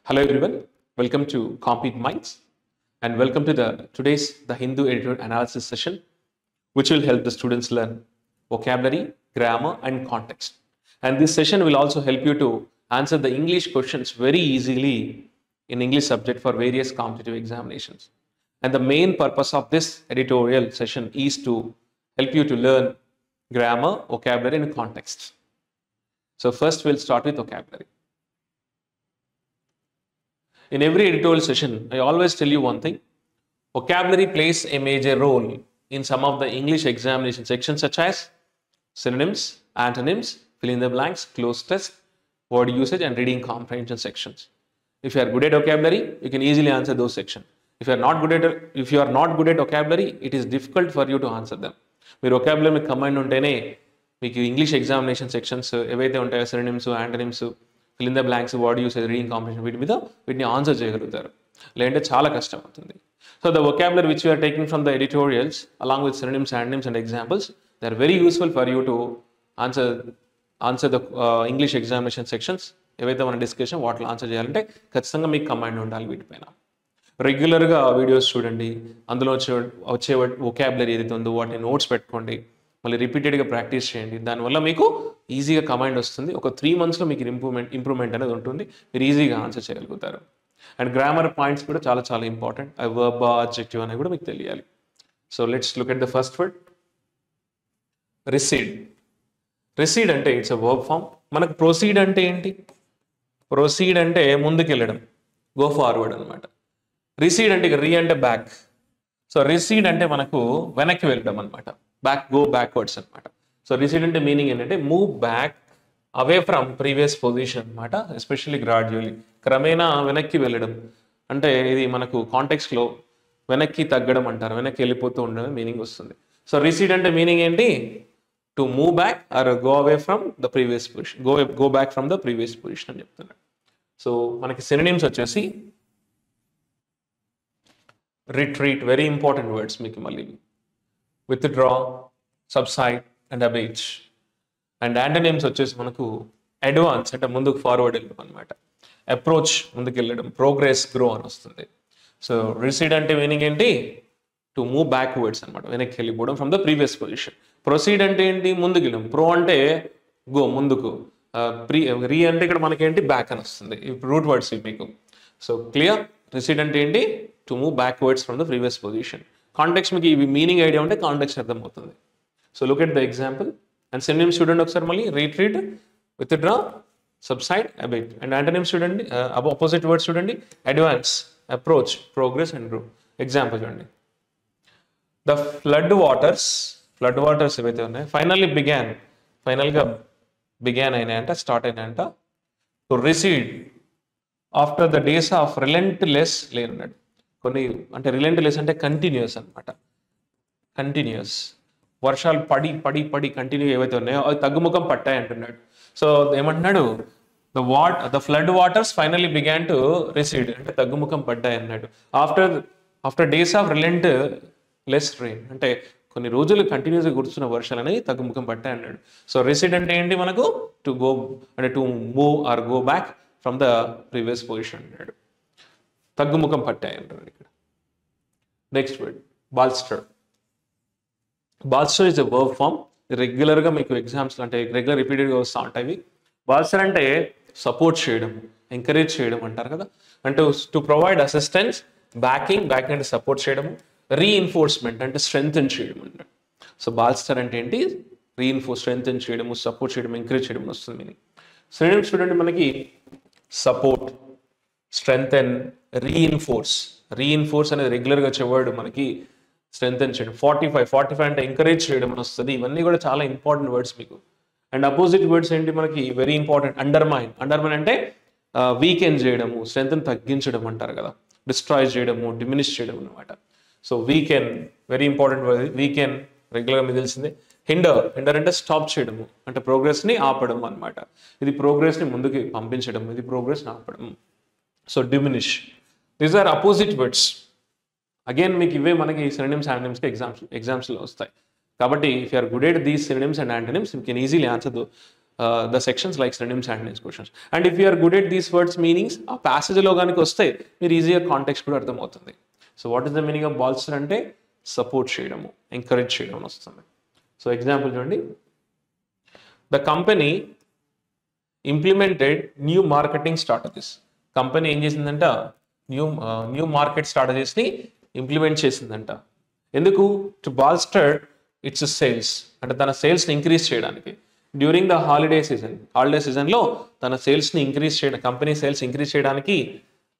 Hello everyone, welcome to Compete Minds and welcome to the Hindu editorial analysis session, which will help the students learn vocabulary, grammar and context. And this session will also help you to answer the English questions very easily in English subject for various competitive examinations. And the main purpose of this editorial session is to help you to learn grammar, vocabulary and context. So first we'll start with vocabulary. In every editorial session, I always tell you one thing. Vocabulary plays a major role in some of the English examination sections such as synonyms, antonyms, fill in the blanks, cloze test, word usage and reading comprehension sections. If you are good at vocabulary, you can easily answer those sections. If you are not good at vocabulary, it is difficult for you to answer them. మీరు vocabulary మీకు command ఉంటేనే మీకు English examination sections ఏవైతే ఉంటాయో synonyms, antonyms, fill in the blanks, word usage, reading comprehension, వీటిని answer చేయగలుగుతారు. లేదంటే చాలా కష్టం అవుతుంది. So the vocabulary which we are taking from the editorials along with synonyms, antonyms and examples, they are very useful for you to answer the English examination sections. ఏవైతే మన discussion వాటిలో answer చేయాలంటే ఖచ్చితంగా మీకు కమాండ్ ఉండాలి వీటిపైన. రెగ్యులర్గా videos చూడండి, అందులో వచ్చే vocabulary ఏదైతే ఉందో వాటిని నోట్స్ పెట్టుకోండి, మళ్ళీ రిపీటెడ్గా ప్రాక్టీస్ చేయండి. దానివల్ల మీకు ఈజీగా కమాండ్ వస్తుంది. ఒక 3 monthsలో మీకు ఇంప్రూవ్మెంట్ అనేది ఉంటుంది. మీరు ఈజీగా ఆన్సర్ చేయగలుగుతారు. అండ్ గ్రామర్ పాయింట్స్ కూడా చాలా చాలా ఇంపార్టెంట్. వర్బ్, అడ్జెక్టివ్ అనేవి కూడా మీకు తెలియాలి. So let's look at the first word, రిసీడ్. రిసీడ్ అంటే ఇట్స్ అ వర్బ్ ఫామ్. మనకు ప్రొసీడ్ అంటే ఏంటి? ప్రొసీడ్ అంటే ముందుకెళ్ళడం, గో ఫార్వర్డ్ అనమాట. రిసీడ్ అంటే రీ అంటే బ్యాక్. సో రిసీడ్ అంటే మనకు వెనక్కి వెళ్ళడం అనమాట. బ్యాక్, గో బ్యాక్వర్డ్స్ అనమాట. సో రిసీడ్ అంటే మీనింగ్ ఏంటంటే move back away from previous position అనమాట. ఎస్పెషల్లీ గ్రాడ్యువల్లీ, క్రమేణా వెనక్కి వెళ్ళడం. అంటే ఇది మనకు కాంటెక్స్ట్లో వెనక్కి తగ్గడం అంటారు, వెనక్కి వెళ్ళిపోతూ ఉండడం మీనింగ్ వస్తుంది. సో రిసీడ్ అంటే మీనింగ్ ఏంటి? To move back or go away from the previous position, go back from the previous position అని చెప్తున్నాడు. సో మనకి సినోనిమ్స్ వచ్చేసి రిట్రీట్, వెరీ ఇంపార్టెంట్ వర్డ్స్ మీకు మళ్ళీ. withdraw, subside and abate. And antonyms వచ్చేసి మనకు అడ్వాన్స్ అంటే ముందుకు ఫార్వర్డ్ వెళ్ళడం అనమాట. అప్రోచ్ ముందుకు వెళ్ళడం, ప్రోగ్రెస్, గ్రో అని వస్తుంది. సో రిసీడ్ అంటే మీనింగ్ ఏంటి? టు మూవ్ బ్యాక్వర్డ్స్ అనమాట, వెనక్కి వెళ్ళిపోవడం from the previous position. Proceed అంటే ఏంటి? ముందుకు వెళ్ళడం. ప్రో అంటే గో, ముందుకు. రీ అంటే ఇక్కడ మనకేంటి? బ్యాక్ అని వస్తుంది. రూట్ వర్డ్స్ మీకు. So clear? రిసీడ్ అంటే ఏంటి? To move backwards from the previous position. Context మీకు ఇవి మీనింగ్ ఐడియా ఉంటే కాంటెక్స్ట్ అర్థమవుతుంది. So look at the example. And synonyms చూడండి ఒకసారి మళ్ళీ. Retreat, withdraw, subside, abate. And antonyms చూడండి, ఆపోజిట్ వర్డ్స్ చూడండి. Advance, approach, progress and grow. Example చూడండి. ద ఫ్లడ్ వాటర్స్ ఏవైతే ఉన్నాయి ఫైనల్గా బిగాన్ అయినాయంట, స్టార్ట్ అయినాయంట. To recede after the days of relentless లేనున్నాడు. కొన్ని అంటే రిలెంట్లెస్ అంటే కంటిన్యూస్ అనమాట. కంటిన్యూస్ వర్షాలు పడి కంటిన్యూ ఏవైతే ఉన్నాయో అవి తగ్గుముఖం పట్టాయి అంటున్నాడు. సో ఏమంటున్నాడు? The flood waters finally began to రిసీడ్ అంటే తగ్గుముఖం పడ్డాయి అన్నాడు. After days of relent less rain అంటే కొన్ని రోజులు కంటిన్యూస్గా కురుస్తున్న వర్షాలు అనేవి తగ్గుముఖం పట్టాయి అన్నాడు. సో రిసీడ్ అంటే ఏంటి మనకు? టు గో అంటే to move or go back from the previous position అన్నాడు. తగ్గుముఖం పట్టాయి అంటారు ఇక్కడ. Next word, bolster. Bolster is a verb form. రెగ్యులర్గా మీకు ఎగ్జామ్స్ అంటే రెగ్యులర్ రిపీటెడ్గా వస్తూ ఉంటాయి. బాల్స్టర్ అంటే సపోర్ట్ చేయడం, ఎంకరేజ్ చేయడం అంటారు కదా. అంటే టు ప్రొవైడ్ అసిస్టెన్స్, బ్యాకింగ్ అంటే సపోర్ట్ చేయడము, రీఇన్ఫోర్స్మెంట్ అంటే స్ట్రెంగ్తెన్ చేయడం అంటారు. సో బాల్స్టర్ అంటే ఏంటి? స్ట్రెంగ్తెన్ చేయడము, సపోర్ట్ చేయడం, ఎంకరేజ్ చేయడం వస్తుంది మీనింగ్. సినోనిమ్స్ చూడండి మనకి. సపోర్ట్, స్ట్రెంగ్తెన్, రీఇన్ఫోర్స్ అనేది రెగ్యులర్గా వచ్చే వర్డ్ మనకి. స్ట్రెంగ్తెన్ చేయడం. 45 అంటే ఎంకరేజ్ చేయడం అని వస్తుంది. ఇవన్నీ కూడా చాలా ఇంపార్టెంట్ వర్డ్స్ మీకు. అండ్ అపోజిట్ వర్డ్స్ ఏంటి మనకి? Very important. అండర్మైన్ అంటే వీకెన్ చేయడము, స్ట్రెంగ్తెన్ తగ్గించడం అంటారు కదా. డిస్ట్రాయ్ చేయడము, డిమినిష్ చేయడం అనమాట. So weaken very important word. Weaken రెగ్యులర్గా మీకు తెలిసిందే. హిండర్ అంటే స్టాప్ చేయడము, అంటే ప్రోగ్రెస్ని ఆపడం అనమాట. ఇది ప్రోగ్రెస్ని ముందుకు పంపించడం, ఇది ప్రోగ్రెస్ని ఆపడం. So diminish. These are opposite words. Again మీకు ఇవే మనకి సినోనిమ్స్, యాంటోనిమ్స్కి ఎగ్జామ్స్లో వస్తాయి. కాబట్టి if you are good at these synonyms and antonyms, you can easily answer the sections like synonyms, antonyms, questions. And if you are good at these words meanings, ఆ ప్యాసేజ్లో కనుక వస్తే మీరు ఈజీగా కాంటెక్స్ట్ కూడా అర్థమవుతుంది. So what is the meaning of bolster అంటే support చేయడము, encourage చేయడం అని వస్తుంది. సో ఎగ్జాంపుల్ చూడండి, the company implemented new marketing strategies. Company ఏం చేసిందంట, న్యూ మార్కెట్ స్ట్రాటజీస్ని ఇంప్లిమెంట్ చేసిందంట. ఎందుకు? టు బాల్స్టర్ ఇట్స్ సేల్స్, అంటే తన సేల్స్ని ఇంక్రీజ్ చేయడానికి. డ్యూరింగ్ ద హాలిడే సీజన్లో తన సేల్స్ని ఇంక్రీజ్ చేయడం, కంపెనీ సేల్స్ ఇంక్రీజ్ చేయడానికి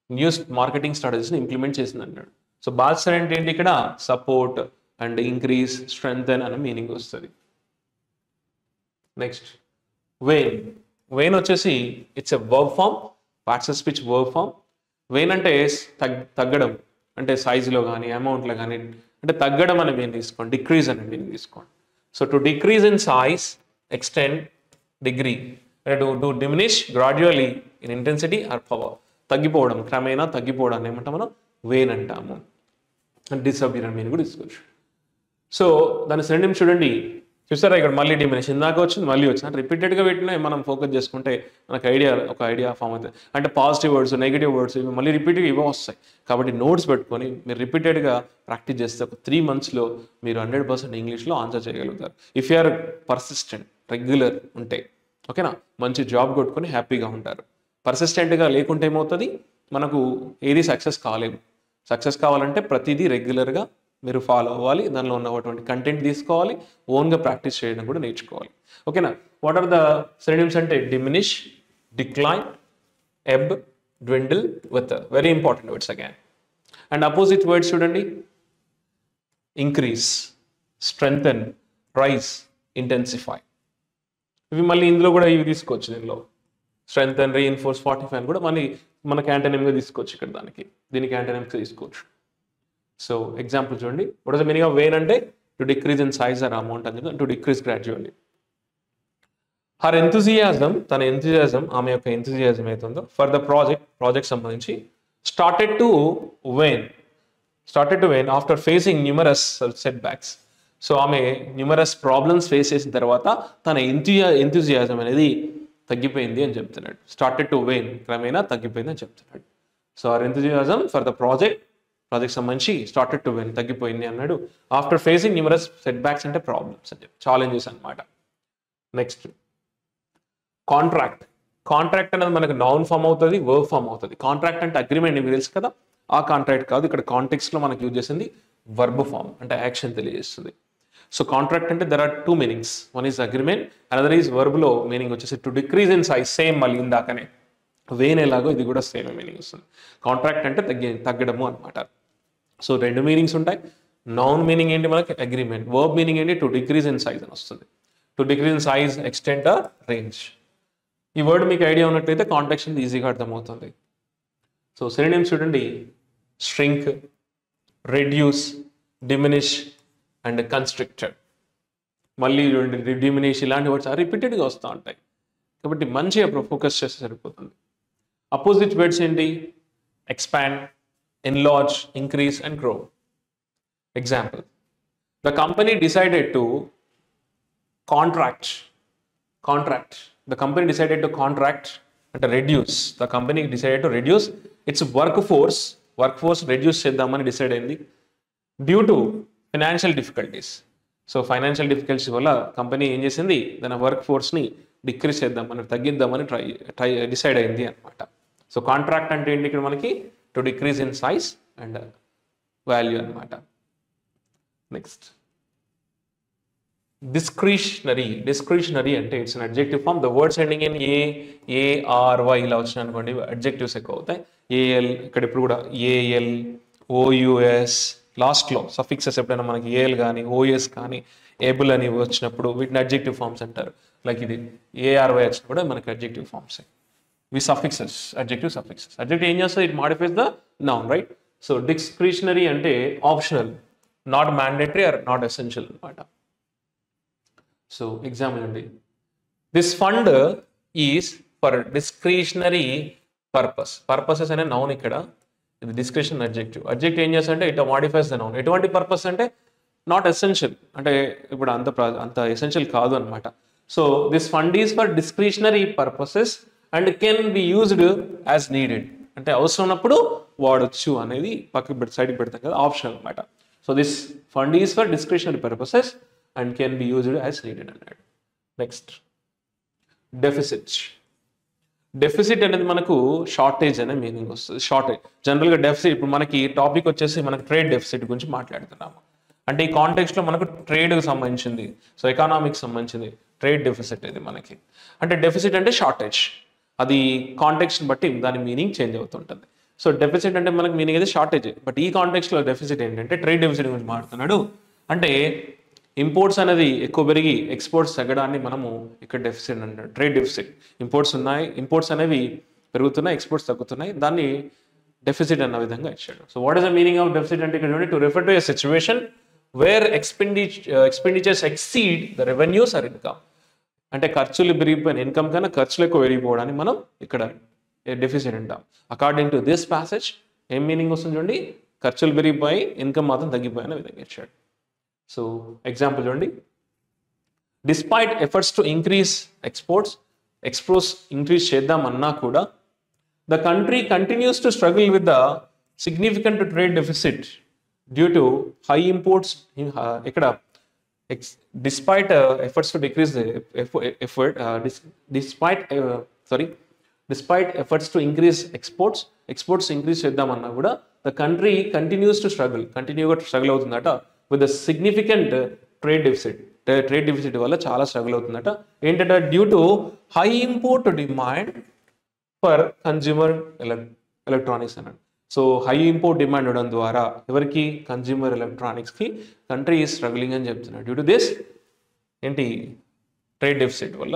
న్యూ మార్కెటింగ్ స్ట్రాటజీస్ని ఇంప్లిమెంట్ చేసింది అన్నాడు. సో బాల్స్టర్ అంటే ఏంటి ఇక్కడ? సపోర్ట్ అండ్ ఇంక్రీజ్, స్ట్రెంగ్థెన్ అనే మీనింగ్ వస్తుంది. Next wane. వెయిన్ వచ్చేసి it's a verb form, parts of speech verb form. Wane అంటే తగ్గడం, అంటే సైజులో కానీ అమౌంట్లో కానీ, అంటే తగ్గడం అనే మీనింగ్ తీసుకోండి, డిక్రీజ్ అనే మీనింగ్ తీసుకోండి. So to decrease in size, extent, degree, to diminish gradually in intensity or power. తగ్గిపోవడం, క్రమేణా తగ్గిపోవడాన్ని ఏమంటాం మనం? వెయిన్ అంటాము. డిసపియర్ అనే మీనింగ్ కూడా తీసుకోవచ్చు. సో దాని సినోనిమ్స్ చూడండి, చూసారా ఇక్కడ మళ్ళీ డిమినిష్, ఇందాక వచ్చింది మళ్ళీ వచ్చింది. అంటే రిపీటెడ్గా పెట్టినా మనం ఫోకస్ చేసుకుంటే మనకు ఒక ఐడియా ఫామ్ అవుతుంది. అంటే పాజిటివ్ వర్డ్స్, నెగిటివ్ వర్డ్స్ ఇవి మళ్ళీ రిపీట్గా ఇవే వస్తాయి. కాబట్టి నోట్స్ పెట్టుకొని మీరు రిపీటెడ్గా ప్రాక్టీస్ చేస్తే ఒక 3 monthsలో మీరు 100% ఇంగ్లీష్లో ఆన్సర్ చేయగలుగుతారు. If you are persistent, regular ఉంటే, ఓకేనా, మంచి జాబ్ కొట్టుకొని హ్యాపీగా ఉంటారు. పర్సిస్టెంట్గా లేకుంటే ఏమవుతుంది, మనకు ఏది సక్సెస్ కాలేము. సక్సెస్ కావాలంటే ప్రతిదీ రెగ్యులర్గా మీరు ఫాలో అవ్వాలి, దానిలో ఉన్నటువంటి కంటెంట్ తీసుకోవాలి, ఓన్గా ప్రాక్టీస్ చేయడం కూడా నేర్చుకోవాలి. ఓకేనా. వాట్ ఆర్ ద సినోనిమ్స్ అంటే diminish, decline, ebb, dwindle, with. Very important words again. And opposite words చూడండి, ఇంక్రీజ్, స్ట్రెంగ్థెన్, రైజ్, ఇంటెన్సిఫై. ఇవి మళ్ళీ ఇందులో కూడా ఇవి తీసుకోవచ్చు. దీనిలో స్ట్రెంగ్థెన్, రీఇన్ఫోర్స్, ఫార్టిఫై కూడా మళ్ళీ మనకి యాంటోనిమ్గా తీసుకోవచ్చు. ఇక్కడ దీనికి యాంటోనిమ్స్ తీసుకోవచ్చు. సో ఎగ్జాంపుల్ చూడండి, what is the meaning of wane అంటే to decrease in size or amount అని చెప్పి, to decrease gradually. Her enthusiasm, తన ఎంథూజియాజం, ఆమె యొక్క ఎంథూజియాజం అవుతుందో ఫర్ ద ప్రాజెక్ట్ సంబంధించి started to wane after facing numerous setbacks. So ఆమె numerous problems face చేసిన తర్వాత తన ఎంథూజియాజం అనేది తగ్గిపోయింది అని చెప్తున్నాడు. స్టార్టెడ్ టు వెయిన్, క్రమేణా తగ్గిపోయింది అని చెప్తున్నాడు. So her enthusiasm for the project సంబంధించి స్టార్టెడ్ టు వెయిన్, తగ్గిపోయింది అన్నాడు. After facing numerous set backs అంటే ప్రాబ్లమ్స్ అంటే ఛాలెంజెస్ అనమాట. Next contract. కాంట్రాక్ట్ అనేది మనకు నౌన్ ఫామ్ అవుతుంది, వర్బ్ ఫామ్ అవుతుంది. కాంట్రాక్ట్ అంటే అగ్రిమెంట్, మీకు తెలుసు కదా. ఆ కాంట్రాక్ట్ కాదు, ఇక్కడ కాంటెక్స్ట్లో మనకు యూజ్ చేసింది వర్బ్ ఫామ్, అంటే యాక్షన్ తెలియజేస్తుంది. సో కాంట్రాక్ట్ అంటే there are 2 meanings. One is agreement, another is వర్బ్లో మీనింగ్ వచ్చేసి to decrease in size. Same మళ్ళీ ఇందాకనే వెయిన్ ఎలాగో ఇది కూడా సేమ్ మీనింగ్ వస్తుంది. కాంట్రాక్ట్ అంటే తగ్గడము అనమాట. సో 2 meanings ఉంటాయి. నౌన్ మీనింగ్ ఏంటి మనకి? అగ్రిమెంట్. వర్బ్ మీనింగ్ ఏంటి? టు డిక్రీజ్ ఇన్ సైజ్ అని వస్తుంది. To decrease in size, extent, range. ఈ వర్డ్ మీకు ఐడియా ఉన్నట్లయితే కాంటెక్స్ట్ ఈజీగా అర్థమవుతుంది. సో సినోనిమ్స్ చూడండి, shrink, reduce, diminish and constricted. మళ్ళీ diminish ఇలాంటి వర్డ్స్ రిపీటెడ్గా వస్తూ ఉంటాయి కాబట్టి మంచిగా ఫోకస్ చేస్తే సరిపోతుంది. అపోజిట్ వర్డ్స్ ఏంటి? expand, enlarge, increase and grow. Example, the company decided to contract. The company decided to contract and reduce. The company decided to reduce its workforce reduce చేద్దామని డిసైడ్ అయింది due to financial difficulties. So financial difficulties వల్ల company ఏం చేసింది? తన work ఫోర్స్ని decrease చేద్దామని, తగ్గిద్దామని decide అయింది అనమాట. So contract అంటే ఏంటి ఇక్కడ మనకి? To decrease in size and value అనమాట. నెక్స్ట్ డిస్క్రిషనరీ అంటే it's an adjective form. The words ending in ARY ఇలా వచ్చినాయి అనుకోండి, అడ్జెక్టివ్స్ ఎక్కువ అవుతాయి. AL ఇక్కడ ఇప్పుడు కూడా AL, OUS లాస్ట్లో సఫిక్సెస్ ఎప్పుడైనా మనకి AL కానీ OS కానీ ఏబుల్ అని వచ్చినప్పుడు వీటిని అడ్జెక్టివ్ ఫార్మ్స్ అంటారు. లైక్ ఇది ARY వచ్చినా కూడా మనకి అడ్జెక్టివ్ ఫార్మ్స్. ఇవి సఫిక్సెస్, అడ్జెక్టివ్ సఫిక్సెస్. అడ్జెక్టివ్ ఏం చేస్తుంది? It modifies the noun, right? So discretionary అంటే optional, not mandatory or not essential అనమాట. సో ఎగ్జాంపుల్ అండి, this fund is for discretionary purposes అనే నౌన్. ఇక్కడ ఇది డిస్క్రిషన్ అడ్జెక్టివ్. అడ్జెక్టివ్ ఏం చేస్తుంటే ఇట్ మాడిఫైస్ ద నౌన్. ఎటువంటి పర్పస్ అంటే నాట్ ఎసెన్షియల్, అంటే ఇప్పుడు అంత ఎసెన్షియల్ కాదు అనమాట. So this fund is for discretionary purposes and can be used as needed. అంటే అవసరం ఉన్నప్పుడు వాడొచ్చు అనేది పక్కకి సైడ్కి పెడతాం కదా, ఆప్షన్ అనమాట. So this fund is for discretionary purposes and can be used as needed అన్నాడు. Next deficit. డెఫిసిట్ అనేది మనకు షార్టేజ్ అనే మీనింగ్ వస్తుంది. షార్టేజ్ జనరల్గా డెఫిసిట్, ఇప్పుడు మనకి టాపిక్ వచ్చేసి మనకు ట్రేడ్ డెఫిసిట్ గురించి మాట్లాడుతున్నాము. అంటే ఈ కాంటెక్స్ట్లో మనకు ట్రేడ్కి సంబంధించింది, సో ఎకానామిక్స్ సంబంధించింది ట్రేడ్ డెఫిసిట్ ఇది మనకి. అంటే డెఫిసిట్ అంటే షార్టేజ్, అది కాంటెక్స్ట్ని బట్టి దాని మీనింగ్ చేంజ్ అవుతుంటుంది. సో డెఫిసిట్ అంటే మనకి మీనింగ్ అయితే షార్టేజ్, బట్ ఈ కాంటెక్స్ట్లో డెఫిసిట్ ఏంటంటే ట్రేడ్ డెఫిసిట్ గురించి మాట్లాడుతున్నాడు. అంటే ఇంపోర్ట్స్ అనేది ఎక్కువ పెరిగి ఎక్స్పోర్ట్స్ తగ్గడాన్ని మనము ఇక్కడ డెఫిసిట్ అంటారు, ట్రేడ్ డెఫిసిట్. ఇంపోర్ట్స్ అనేవి పెరుగుతున్నాయి, ఎక్స్పోర్ట్స్ తగ్గుతున్నాయి, దాన్ని డెఫిసిట్ అన్న విధంగా ఇచ్చాడు. So what is the meaning of deficit అంటే ఇక్కడ to refer to a situation where expenditures exceed the revenues or income. అంటే ఖర్చులు పెరిగిపోయిన ఇన్కమ్ కన్నా ఖర్చులు ఎక్కువ పెరిగిపోవడాన్ని మనం ఇక్కడ డెఫిసిట్ అంటాం. అకార్డింగ్ టు దిస్ ప్యాసేజ్ ఏం మీనింగ్ వస్తుంది చూడండి, ఖర్చులు పెరిగిపోయి ఇన్కమ్ మాత్రం తగ్గిపోయిన విధంగా ఇచ్చాడు. సో ఎగ్జాంపుల్ చూడండి, despite efforts to increase exports increase చేద్దామన్నా కూడా the country continues to struggle with the significant trade deficit due to high imports. ఇక్కడ despite efforts to decrease the despite efforts to increase exports increase చేద్దామన్నా కూడా the country continues to struggle అవుతుందట with the significant trade deficit వల్ల చాలా struggle అవుతుందట. ఏంటంటే due to high import demand for consumer electronics అన్నాడు. So high import demand ఉండడం ద్వారా ఎవరికి, consumer ఎలక్ట్రానిక్స్కి country is struggling అని చెప్తున్నాడు. డ్యూ టు దిస్ ఏంటి ట్రేడ్ డెఫిసిట్ వల్ల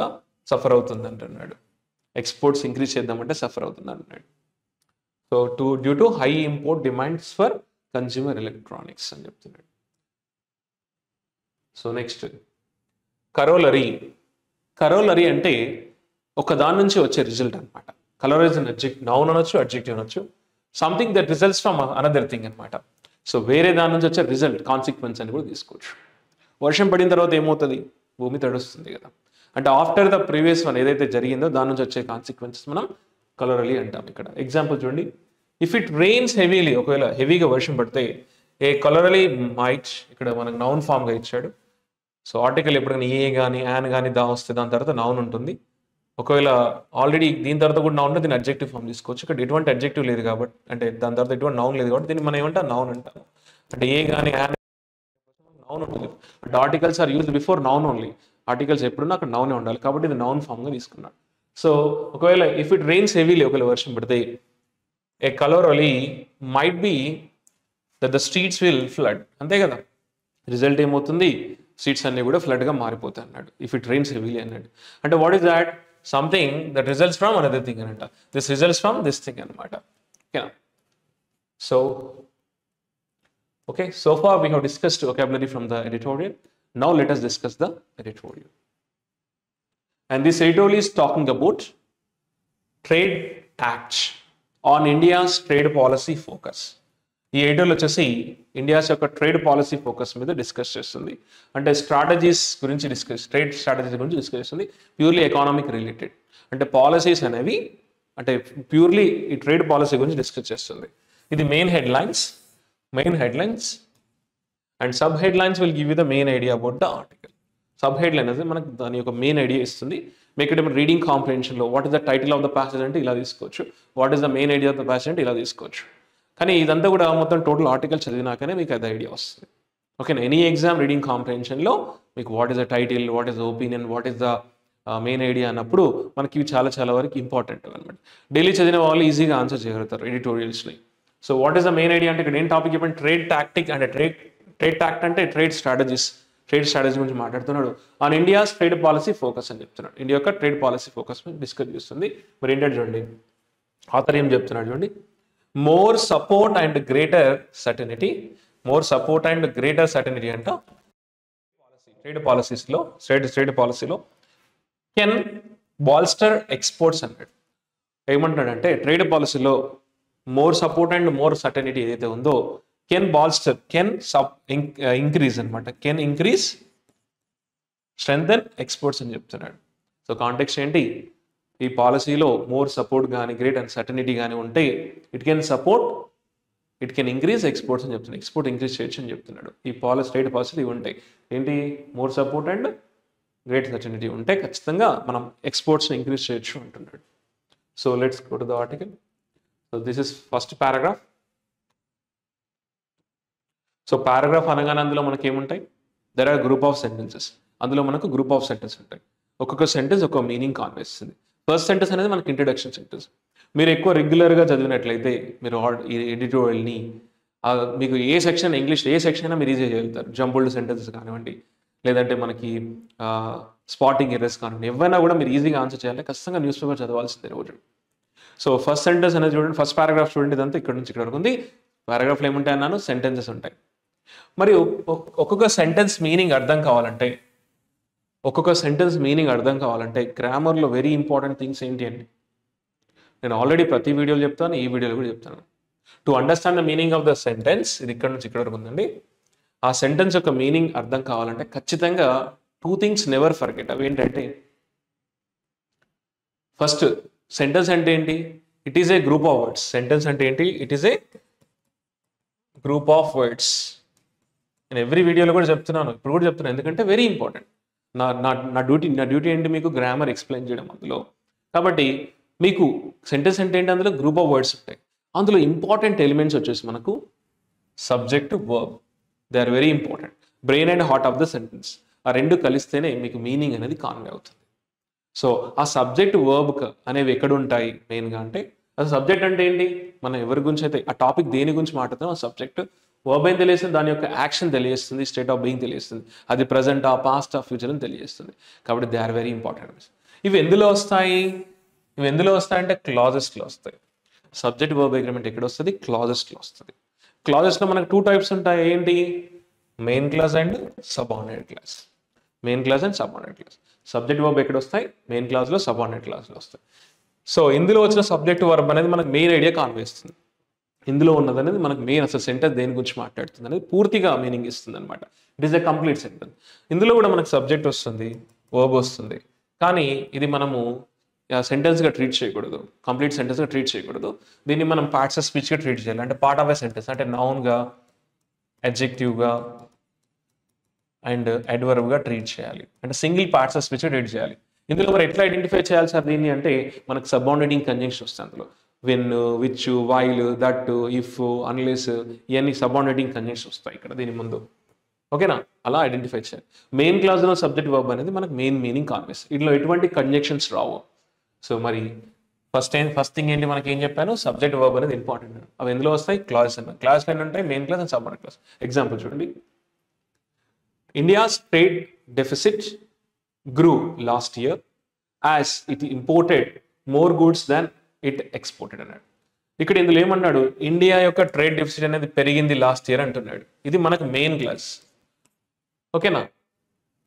సఫర్ అవుతుంది అంటున్నాడు. ఎక్స్పోర్ట్స్ ఇంక్రీజ్ చేద్దామంటే సఫర్ అవుతుంది అంటున్నాడు. So due to high import demands for consumer electronics అని చెప్తున్నాడు. సో నెక్స్ట్ కరోలరీ అంటే ఒక దాని నుంచి వచ్చే రిజల్ట్ అనమాట. కరోలరీ నౌన్ అనొచ్చు, అడ్జెక్టివ్ అనొచ్చు. Something that results from another thing అనమాట. సో వేరే దాని నుంచి వచ్చే రిజల్ట్, కాన్సిక్వెన్స్ అని కూడా తీసుకోవచ్చు. వర్షం పడిన తర్వాత ఏమవుతుంది, భూమి తడుస్తుంది కదా. అంటే ఆఫ్టర్ ద ప్రీవియస్ వన్ ఏదైతే జరిగిందో దాని నుంచి వచ్చే కాన్సిక్వెన్సెస్ మనం కలోరలీ అంటాం. ఇక్కడ ఎగ్జాంపుల్ చూడండి, ఇఫ్ ఇట్ రెయిన్స్ హెవీలీ, ఒకవేళ హెవీగా వర్షం పడితే ఏ కలోరలీ మైట్, ఇక్కడ మనకు నౌన్ ఫామ్గా ఇచ్చాడు. సో ఆర్టికల్ ఎప్పుడైనా ఏ కానీ యాన్ కానీ దా వస్తే దాని తర్వాత నౌన్ ఉంటుంది. ఒకవేళ ఆల్రెడీ దీని తర్వాత కూడా నౌన్, దీన్ని అడ్జెక్టివ్ ఫామ్ తీసుకోవచ్చు. ఇక్కడ ఎటువంటి అడ్జెక్టివ్ లేదు కాబట్టి, అంటే దాని తర్వాత ఎటువంటి నౌన్ లేదు కాబట్టి దీన్ని మనం ఏమంటాం, నౌన్ అంటాం. అంటే ఏ కానీ యాన్ నౌన్ ఉంటుంది. అంటే articles are used before noun only. Articles ఎప్పుడున్నా అక్కడ నౌనే ఉండాలి కాబట్టి ఇది నౌన్ ఫామ్గా తీసుకున్నాడు. సో ఒకవేళ ఇఫ్ ఇట్ రెయిన్స్ హెవీలీ, ఒకవేళ వర్షం పడితే a corollary might be that the streets will flood. అంతే కదా, రిజల్ట్ ఏమవుతుంది, స్ట్రీట్స్ అన్ని కూడా ఫ్లడ్గా మారిపోతాయి అన్నాడు. ఇఫ్ ఇట్ రెయిన్స్ హెవీలీ అన్నాడు. అంటే what is that, something that results from another thing అనట. This results from this thing అనమాట. ఓకేనా. So okay, so far we have discussed vocabulary from the editorial. Now let us discuss the editorial. And this editorial is talking about trade tax on India's trade policy focus. ఈ editorial వచ్చేసి India's యొక్క trade policy focus మీద discuss చేస్తుంది. అంటే strategies గురించి trade strategies గురించి discuss చేస్తుంది, purely economic related. అంటే పాలసీస్ అనేవి అంటే ప్యూర్లీ ఈ ట్రేడ్ పాలసీ గురించి డిస్కస్ చేస్తుంది. ఇది main headlines and sub headlines will give you the main idea about the article. Sub headline అనేది మనకు దాని యొక్క మెయిన్ ఐడియా ఇస్తుంది. మీకు ఇక్కడ రీడింగ్ కాంప్రిహెన్షన్లో what is the title of the passage అంటే ఇలా తీసుకోవచ్చు, what is the main idea of the passage అంటే ఇలా తీసుకోవచ్చు. కానీ ఇదంతా కూడా మొత్తం టోటల్ ఆర్టికల్ చదివినాకనే మీకు అది ఐడియా వస్తుంది. ఓకేనా. ఎనీ ఎగ్జామ్ రీడింగ్ కాంప్రిహెన్షన్లో మీకు what is the title, what is the opinion, what is the main idea అన్నప్పుడు మనకి ఇవి చాలా వరకు ఇంపార్టెంట్ అనమాట. డైలీ చదివిన వాళ్ళు ఈజీగా ఆన్సర్ చేయగలుగుతారు ఎడిటోరియల్స్ని. So what is the main idea అంటే ఇక్కడ ఏం టాపిక్ చెప్పండి, ట్రేడ్ టాక్టిక్ అంటే ట్రేడ్ టాక్ట్ అంటే ట్రేడ్ స్ట్రాటజీ గురించి మాట్లాడుతున్నాడు. On India's trade policy focus అని చెప్తున్నాడు. ఇండియా యొక్క ట్రేడ్ పాలసీ ఫోకస్ మీద డిస్కస్ చేస్తుంది. మరి ఏంటంటే చూడండి ఆథర్ ఏం చెప్తున్నాడు చూడండి, more support and greater certainty అంట ట్రేడ్ పాలసీలో కెన్ బాల్స్టర్ ఎక్స్పోర్ట్స్ అన్నాడు. ఏమంటున్నాడంటే ట్రేడ్ పాలసీలో more support and more certainty ఏదైతే ఉందో కెన్ బాల్స్టర్, ఇంక్రీజ్ అనమాట, కెన్ ఇంక్రీజ్ స్ట్రెంగ్థెన్ ఎక్స్పోర్ట్స్ అని చెప్తున్నాడు. సో కాంటెక్స్ట్ ఏంటి, ఈ పాలసీలో మోర్ సపోర్ట్ కానీ గ్రేట్ అన్సర్టనిటీ కానీ ఉంటే ఇట్ కెన్ ఇంక్రీజ్ ఎక్స్పోర్ట్స్ అని చెప్తున్నాడు. ఎక్స్పోర్ట్ ఇంక్రీజ్ చేయొచ్చు అని చెప్తున్నాడు. ఈ స్టేట్ పాలసీలు ఇవి ఉంటాయి ఏంటి, more support and great uncertainty ఉంటే ఖచ్చితంగా మనం ఎక్స్పోర్ట్స్ని ఇంక్రీజ్ చేయొచ్చు అంటున్నాడు. So let's go to the article. So this is first paragraph. So paragraph అనగానే అందులో మనకి ఏముంటాయి, there are group of sentences. అందులో మనకు గ్రూప్ ఆఫ్ సెంటెన్స్ ఉంటాయి. ఒక్కొక్క సెంటెన్స్ ఒక మీనింగ్ కాన్వేస్తుంది. ఫస్ట్ సెంటెన్స్ అనేది మనకి ఇంట్రడక్షన్ సెంటెన్స్. మీరు ఎక్కువ రెగ్యులర్గా చదివినట్లయితే మీరు ఈ ఎడిటోరియల్ని మీకు ఏ సెక్షన్ ఇంగ్లీష్ ఏ సెక్షన్ అయినా మీరు ఈజీగా చదువుతారు. జంబుల్డ్ సెంటెన్సెస్ కానివ్వండి, లేదంటే మనకి స్పాటింగ్ ఎర్రర్స్ కానివ్వండి, ఏవైనా కూడా మీరు ఈజీగా ఆన్సర్ చేయాలి. ఖచ్చితంగా న్యూస్ పేపర్ చదవాల్సిందే రోజు. సో ఫస్ట్ సెంటెన్స్ అనేది చూడండి, ఫస్ట్ పారాగ్రాఫ్ చూడండి. ఇదంతా ఇక్కడ నుంచి ఇక్కడ వరకు ఉంది. పారాగ్రాఫ్లో ఏముంటాయి అన్నాను, సెంటెన్సెస్ ఉంటాయి. మరియు ఒక్కొక్క సెంటెన్స్ మీనింగ్ అర్థం కావాలంటే గ్రామర్లో వెరీ ఇంపార్టెంట్ థింగ్స్ ఏంటి అండి, నేను ఆల్రెడీ ప్రతి వీడియోలో చెప్తాను, ఈ వీడియోలో కూడా చెప్తాను. To understand the meaning of the sentence, ఇది ఇక్కడ నుంచి ఇక్కడ వరకు ఉందండి. ఆ సెంటెన్స్ యొక్క మీనింగ్ అర్థం కావాలంటే ఖచ్చితంగా 2 things నెవర్ ఫర్గెట్. అవి ఏంటంటే, ఫస్ట్ సెంటెన్స్ అంటే ఏంటి, it is a group of words. Sentence అంటే ఏంటి, it is a group of words. నేను ఎవ్రీ వీడియోలో కూడా చెప్తున్నాను, ఇప్పుడు కూడా చెప్తున్నాను, ఎందుకంటే వెరీ ఇంపార్టెంట్. నా డ్యూటీ ఏంటి, మీకు గ్రామర్ ఎక్స్ప్లెయిన్ చేయడం అందులో. కాబట్టి మీకు సెంటెన్స్ అంటే ఏంటి, అందులో గ్రూప్ ఆఫ్ వర్డ్స్ ఉంటాయి. అందులో ఇంపార్టెంట్ ఎలిమెంట్స్ వచ్చేసి మనకు subject, verb. They are very important. Brain and heart of the sentence. ఆ రెండు కలిస్తేనే మీకు మీనింగ్ అనేది కాన్వే అవుతుంది. సో ఆ సబ్జెక్ట్, వర్బ్ అనేవి ఎక్కడ ఉంటాయి మెయిన్గా అంటే, అసలు సబ్జెక్ట్ అంటే ఏంటి, మనం ఎవరి గురించి అయితే ఆ టాపిక్ దేని గురించి మాట్లాడుతాం ఆ సబ్జెక్ట్. వర్బ్ ఏం తెలియస్తుంది, దాని యొక్క యాక్షన్ తెలియస్తుంది, స్టేట్ ఆఫ్ బీయింగ్ తెలియస్తుంది, అది ప్రజెంట్, ఆ పాస్ట్, ఆ ఫ్యూచర్ అని తెలియస్తుంది. కాబట్టి దే ఆర్ వెరీ ఇంపార్టెంట్. ఇవి ఎందులో వస్తాయి అంటే క్లాజెస్లో వస్తాయి. సబ్జెక్ట్ వర్బ్ అగ్రిమెంట్ ఎక్కడ వస్తుంది, క్లాజెస్లో వస్తుంది. క్లాజెస్లో మనకు 2 types ఉంటాయి. ఏంటి, main clause and subordinate class. Main clause and subordinate class. Subject verb ఎక్కడ వస్తాయి, మెయిన్ క్లాస్లో, సబార్డినేట్ క్లాస్లో వస్తాయి. సో ఇందులో వచ్చిన సబ్జెక్ట్ వర్బ్ అనేది మనకు మెయిన్ ఐడియా కాన్వేస్తుంది. ఇందులో ఉన్నది అనేది మనకు మెయిన్, అసలు సెంటెన్స్ దేని గురించి మాట్లాడుతుంది అనేది పూర్తిగా మీనింగ్ ఇస్తుంది అనమాట. It is a complete sentence. ఇందులో కూడా మనకు సబ్జెక్ట్ వస్తుంది, వర్బ్ వస్తుంది. కానీ ఇది మనము సెంటెన్స్గా ట్రీట్ చేయకూడదు, కంప్లీట్ సెంటెన్స్గా ట్రీట్ చేయకూడదు. దీన్ని మనం పార్ట్స్ ఆఫ్ స్పీచ్గా ట్రీట్ చేయాలి. అంటే పార్ట్ ఆఫ్ ఎ సెంటెన్స్ అంటే నౌన్గా, అడ్జెక్టివ్గా అండ్ అడ్వర్బ్గా ట్రీట్ చేయాలి. అంటే సింగిల్ పార్ట్స్ ఆఫ్ స్పీచ్గా ట్రీట్ చేయాలి. ఇందులో మరి ఎట్లా ఐడెంటిఫై చేయాలి సార్ దీన్ని అంటే, మనకు సబార్డినేటింగ్ కంజంక్షన్ వస్తుంది అందులో. When, which, while, that, if, unless, ఇవన్నీ సబార్డినేటింగ్ కంజంక్షన్ వస్తాయి ఇక్కడ దీని ముందు. ఓకేనా, అలా ఐడెంటిఫై చేయాలి. మెయిన్ క్లాస్లో సబ్జెక్ట్ వర్బ్ అనేది మనకు మెయిన్ మీనింగ్ కాన్వేస్. ఇందులో ఎటువంటి కంజంక్షన్స్ రావు. సో మరి ఫస్ట్ థింగ్ ఏంటి, మనకి ఏం చెప్పాను, సబ్జెక్ట్ వర్బ్ అనేది ఇంపార్టెంట్. అవి ఎందులో వస్తాయి, క్లాసెస్ అన్నమాట. క్లాస్లో ఏంటంటే main clause and subordinate clause. Example చూడండి, India's trade deficit grew last year as it imported more goods than it exported అన్నాడు. ఇక్కడ ఇందులో ఏమన్నాడు, ఇండియా యొక్క ట్రేడ్ డెఫిసిట్ అనేది పెరిగింది లాస్ట్ ఇయర్ అంటున్నాడు. ఇది మనకు మెయిన్ క్లాస్. ఓకేనా,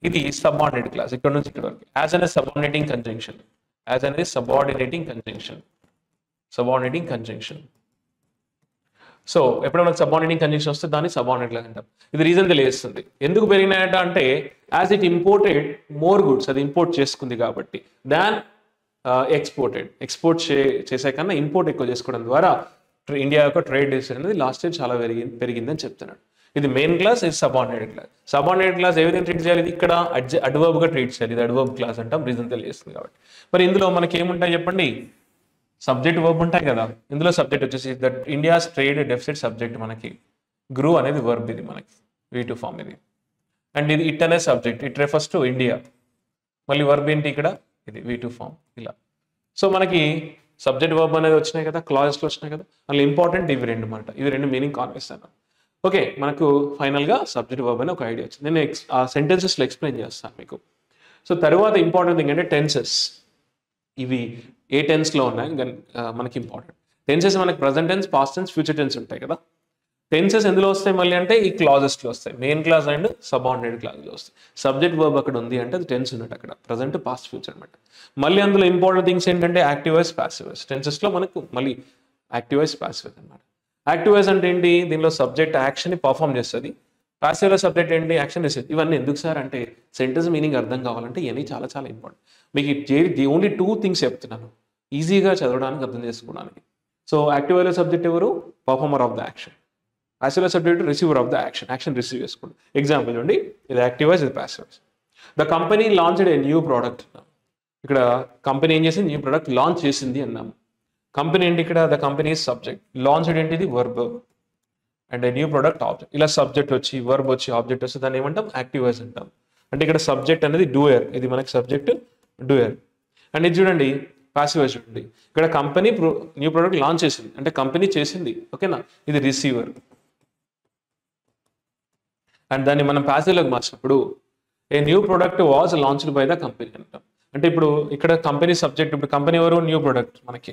ఇది సబార్డినేట్ క్లాస్ ఇక్కడ నుంచి ఇక్కడ వరకు. యాజ్ అనే సబార్డినేటింగ్ కంజంక్షన్, యాజ్ అనేది సబార్డినేటింగ్ కంజంక్షన్. సో ఎప్పుడు మనకు సబార్డినేటింగ్ కంజంక్షన్ వస్తే దాన్ని సబార్డినేట్ క్లాస్ అంటాం. ఇది రీజన్ తెలియజేస్తుంది ఎందుకు పెరిగినాయట అంటే, as it imported more goods, అది ఇంపోర్ట్ చేసుకుంది కాబట్టి, దాన్ ఎక్స్పోర్ట్ చేసే కన్నా ఇంపోర్ట్ ఎక్కువ చేసుకోవడం ద్వారా ఇండియా యొక్క ట్రేడ్ డెఫిసిట్ అనేది లాస్ట్ ఇయర్ చాలా పెరిగిందని చెప్తున్నాడు. ఇది మెయిన్ క్లాస్, ఇది సబార్డినేట్ క్లాస్. సబార్డినేట్ క్లాస్ ఏ విధంగా ట్రీట్ చేయాలి, ఇది ఇక్కడ అడ్వర్బ్గా ట్రీట్ చేయాలి. ఇది అడ్వర్బ్ క్లాస్ అంటాం, రీజన్ తెలియజేస్తుంది కాబట్టి. మరి ఇందులో మనకి ఏముంటాయి చెప్పండి, సబ్జెక్ట్ వర్బ్ ఉంటాయి కదా. ఇందులో సబ్జెక్ట్ వచ్చేసి that India's trade deficit subject మనకి, గ్రూ అనేది వర్బ్ ఇది మనకి V2 ఫామ్ ఇది. అండ్ ఇది ఇట్ అనే subject, it refers to India. మళ్ళీ వర్బ్ ఏంటి ఇక్కడ, ఇది V2 ఫామ్ ఇలా. సో మనకి సబ్జెక్ట్ వర్బ్ అనేది వచ్చినాయి కదా, క్లాజెస్లో వచ్చినాయి కదా. మళ్ళీ ఇంపార్టెంట్ ఇవి రెండు మాట, ఇవి రెండు మీనింగ్ కాన్వేస్తాను. ఓకే, మనకు ఫైనల్గా సబ్జెక్ట్ వర్బ్ అనే ఒక ఐడియా వచ్చింది. నేను ఆ సెంటెన్సెస్లో ఎక్స్ప్లెయిన్ చేస్తాను మీకు. సో తర్వాత ఇంపార్టెంట్ థింగ్ అంటే టెన్సెస్. ఇవి ఏ టెన్స్లో ఉన్నాయి మనకి ఇంపార్టెంట్. టెన్సెస్ మనకి present tense, past tense, future tense ఉంటాయి కదా. టెన్సెస్ ఎందులో వస్తాయి మళ్ళీ అంటే ఈ క్లాజెస్లో వస్తాయి. మెయిన్ క్లాస్ అండ్ సబార్డినేట్ క్లాస్లో వస్తాయి. సబ్జెక్ట్ వర్బ్ అక్కడ ఉంది అంటే అది టెన్స్ ఉన్నట్టు అక్కడ, ప్రజెంట్, పాస్ట్, ఫ్యూచర్ అనమాట. మళ్ళీ అందులో ఇంపార్టెంట్ థింగ్స్ ఏంటంటే యాక్టివ్ వాయిస్, ప్యాసివ్ వాయిస్. టెన్సెస్లో మనకు మళ్ళీ యాక్టివ్ వాయిస్, ప్యాసివ్ వాయిస్ అనమాట. యాక్టివ్ వాయిస్ అంటే ఏంటి, దీనిలో సబ్జెక్ట్ యాక్షన్ని పర్ఫామ్ చేస్తుంది. పాసివ్లో సబ్జెక్ట్ ఏంటి, యాక్షన్ రిసీవ్. ఇవన్నీ ఎందుకు సార్ అంటే సెంటెన్స్ మీనింగ్ అర్థం కావాలంటే ఇవన్నీ చాలా చాలా ఇంపార్టెంట్. మీకు ది ఓన్లీ 2 థింగ్స్ చెప్తున్నాను ఈజీగా చదవడానికి, అర్థం చేసుకోవడానికి. సో యాక్టివ్ సబ్జెక్ట్ ఎవరు, performer of the action. Passive subject receiver of the action, action receive చేసుకోండి. ఎగ్జాంపుల్ చూడండి, ఇది యాక్టివ్ వాయిస్, ఇది passive voice. The company launched a new product. ఇక్కడ కంపెనీ ఏం చేసింది, న్యూ ప్రోడక్ట్ లాంచ్ చేసింది అన్నాము. కంపెనీ ఏంటి ఇక్కడ, ద కంపెనీ సబ్జెక్ట్, లాంచ్డ్ ఏంటిది verb, and new product object. ఇలా సబ్జెక్ట్ వచ్చి వర్బ్ వచ్చి ఆబ్జెక్ట్ వస్తే దాన్ని ఏమంటాం, యాక్టివ్ వాయిస్ అంటాం. అంటే ఇక్కడ సబ్జెక్ట్ అనేది డూయర్, ఇది మనకి సబ్జెక్ట్ డూయర్. అండ్ ఇది చూడండి పాసివ్ వాయిస్ చూడండి, ఇక్కడ కంపెనీ న్యూ ప్రోడక్ట్ లాంచ్ చేసింది అంటే కంపెనీ చేసింది, ఓకేనా. ఇది రిసీవర్. అండ్ దాన్ని మనం పాసివ్లోకి మార్చినప్పుడు a new product was launched by the company అంటాం. అంటే ఇప్పుడు ఇక్కడ కంపెనీ సబ్జెక్ట్, ఇప్పుడు కంపెనీ ఎవరు, న్యూ ప్రోడక్ట్ మనకి,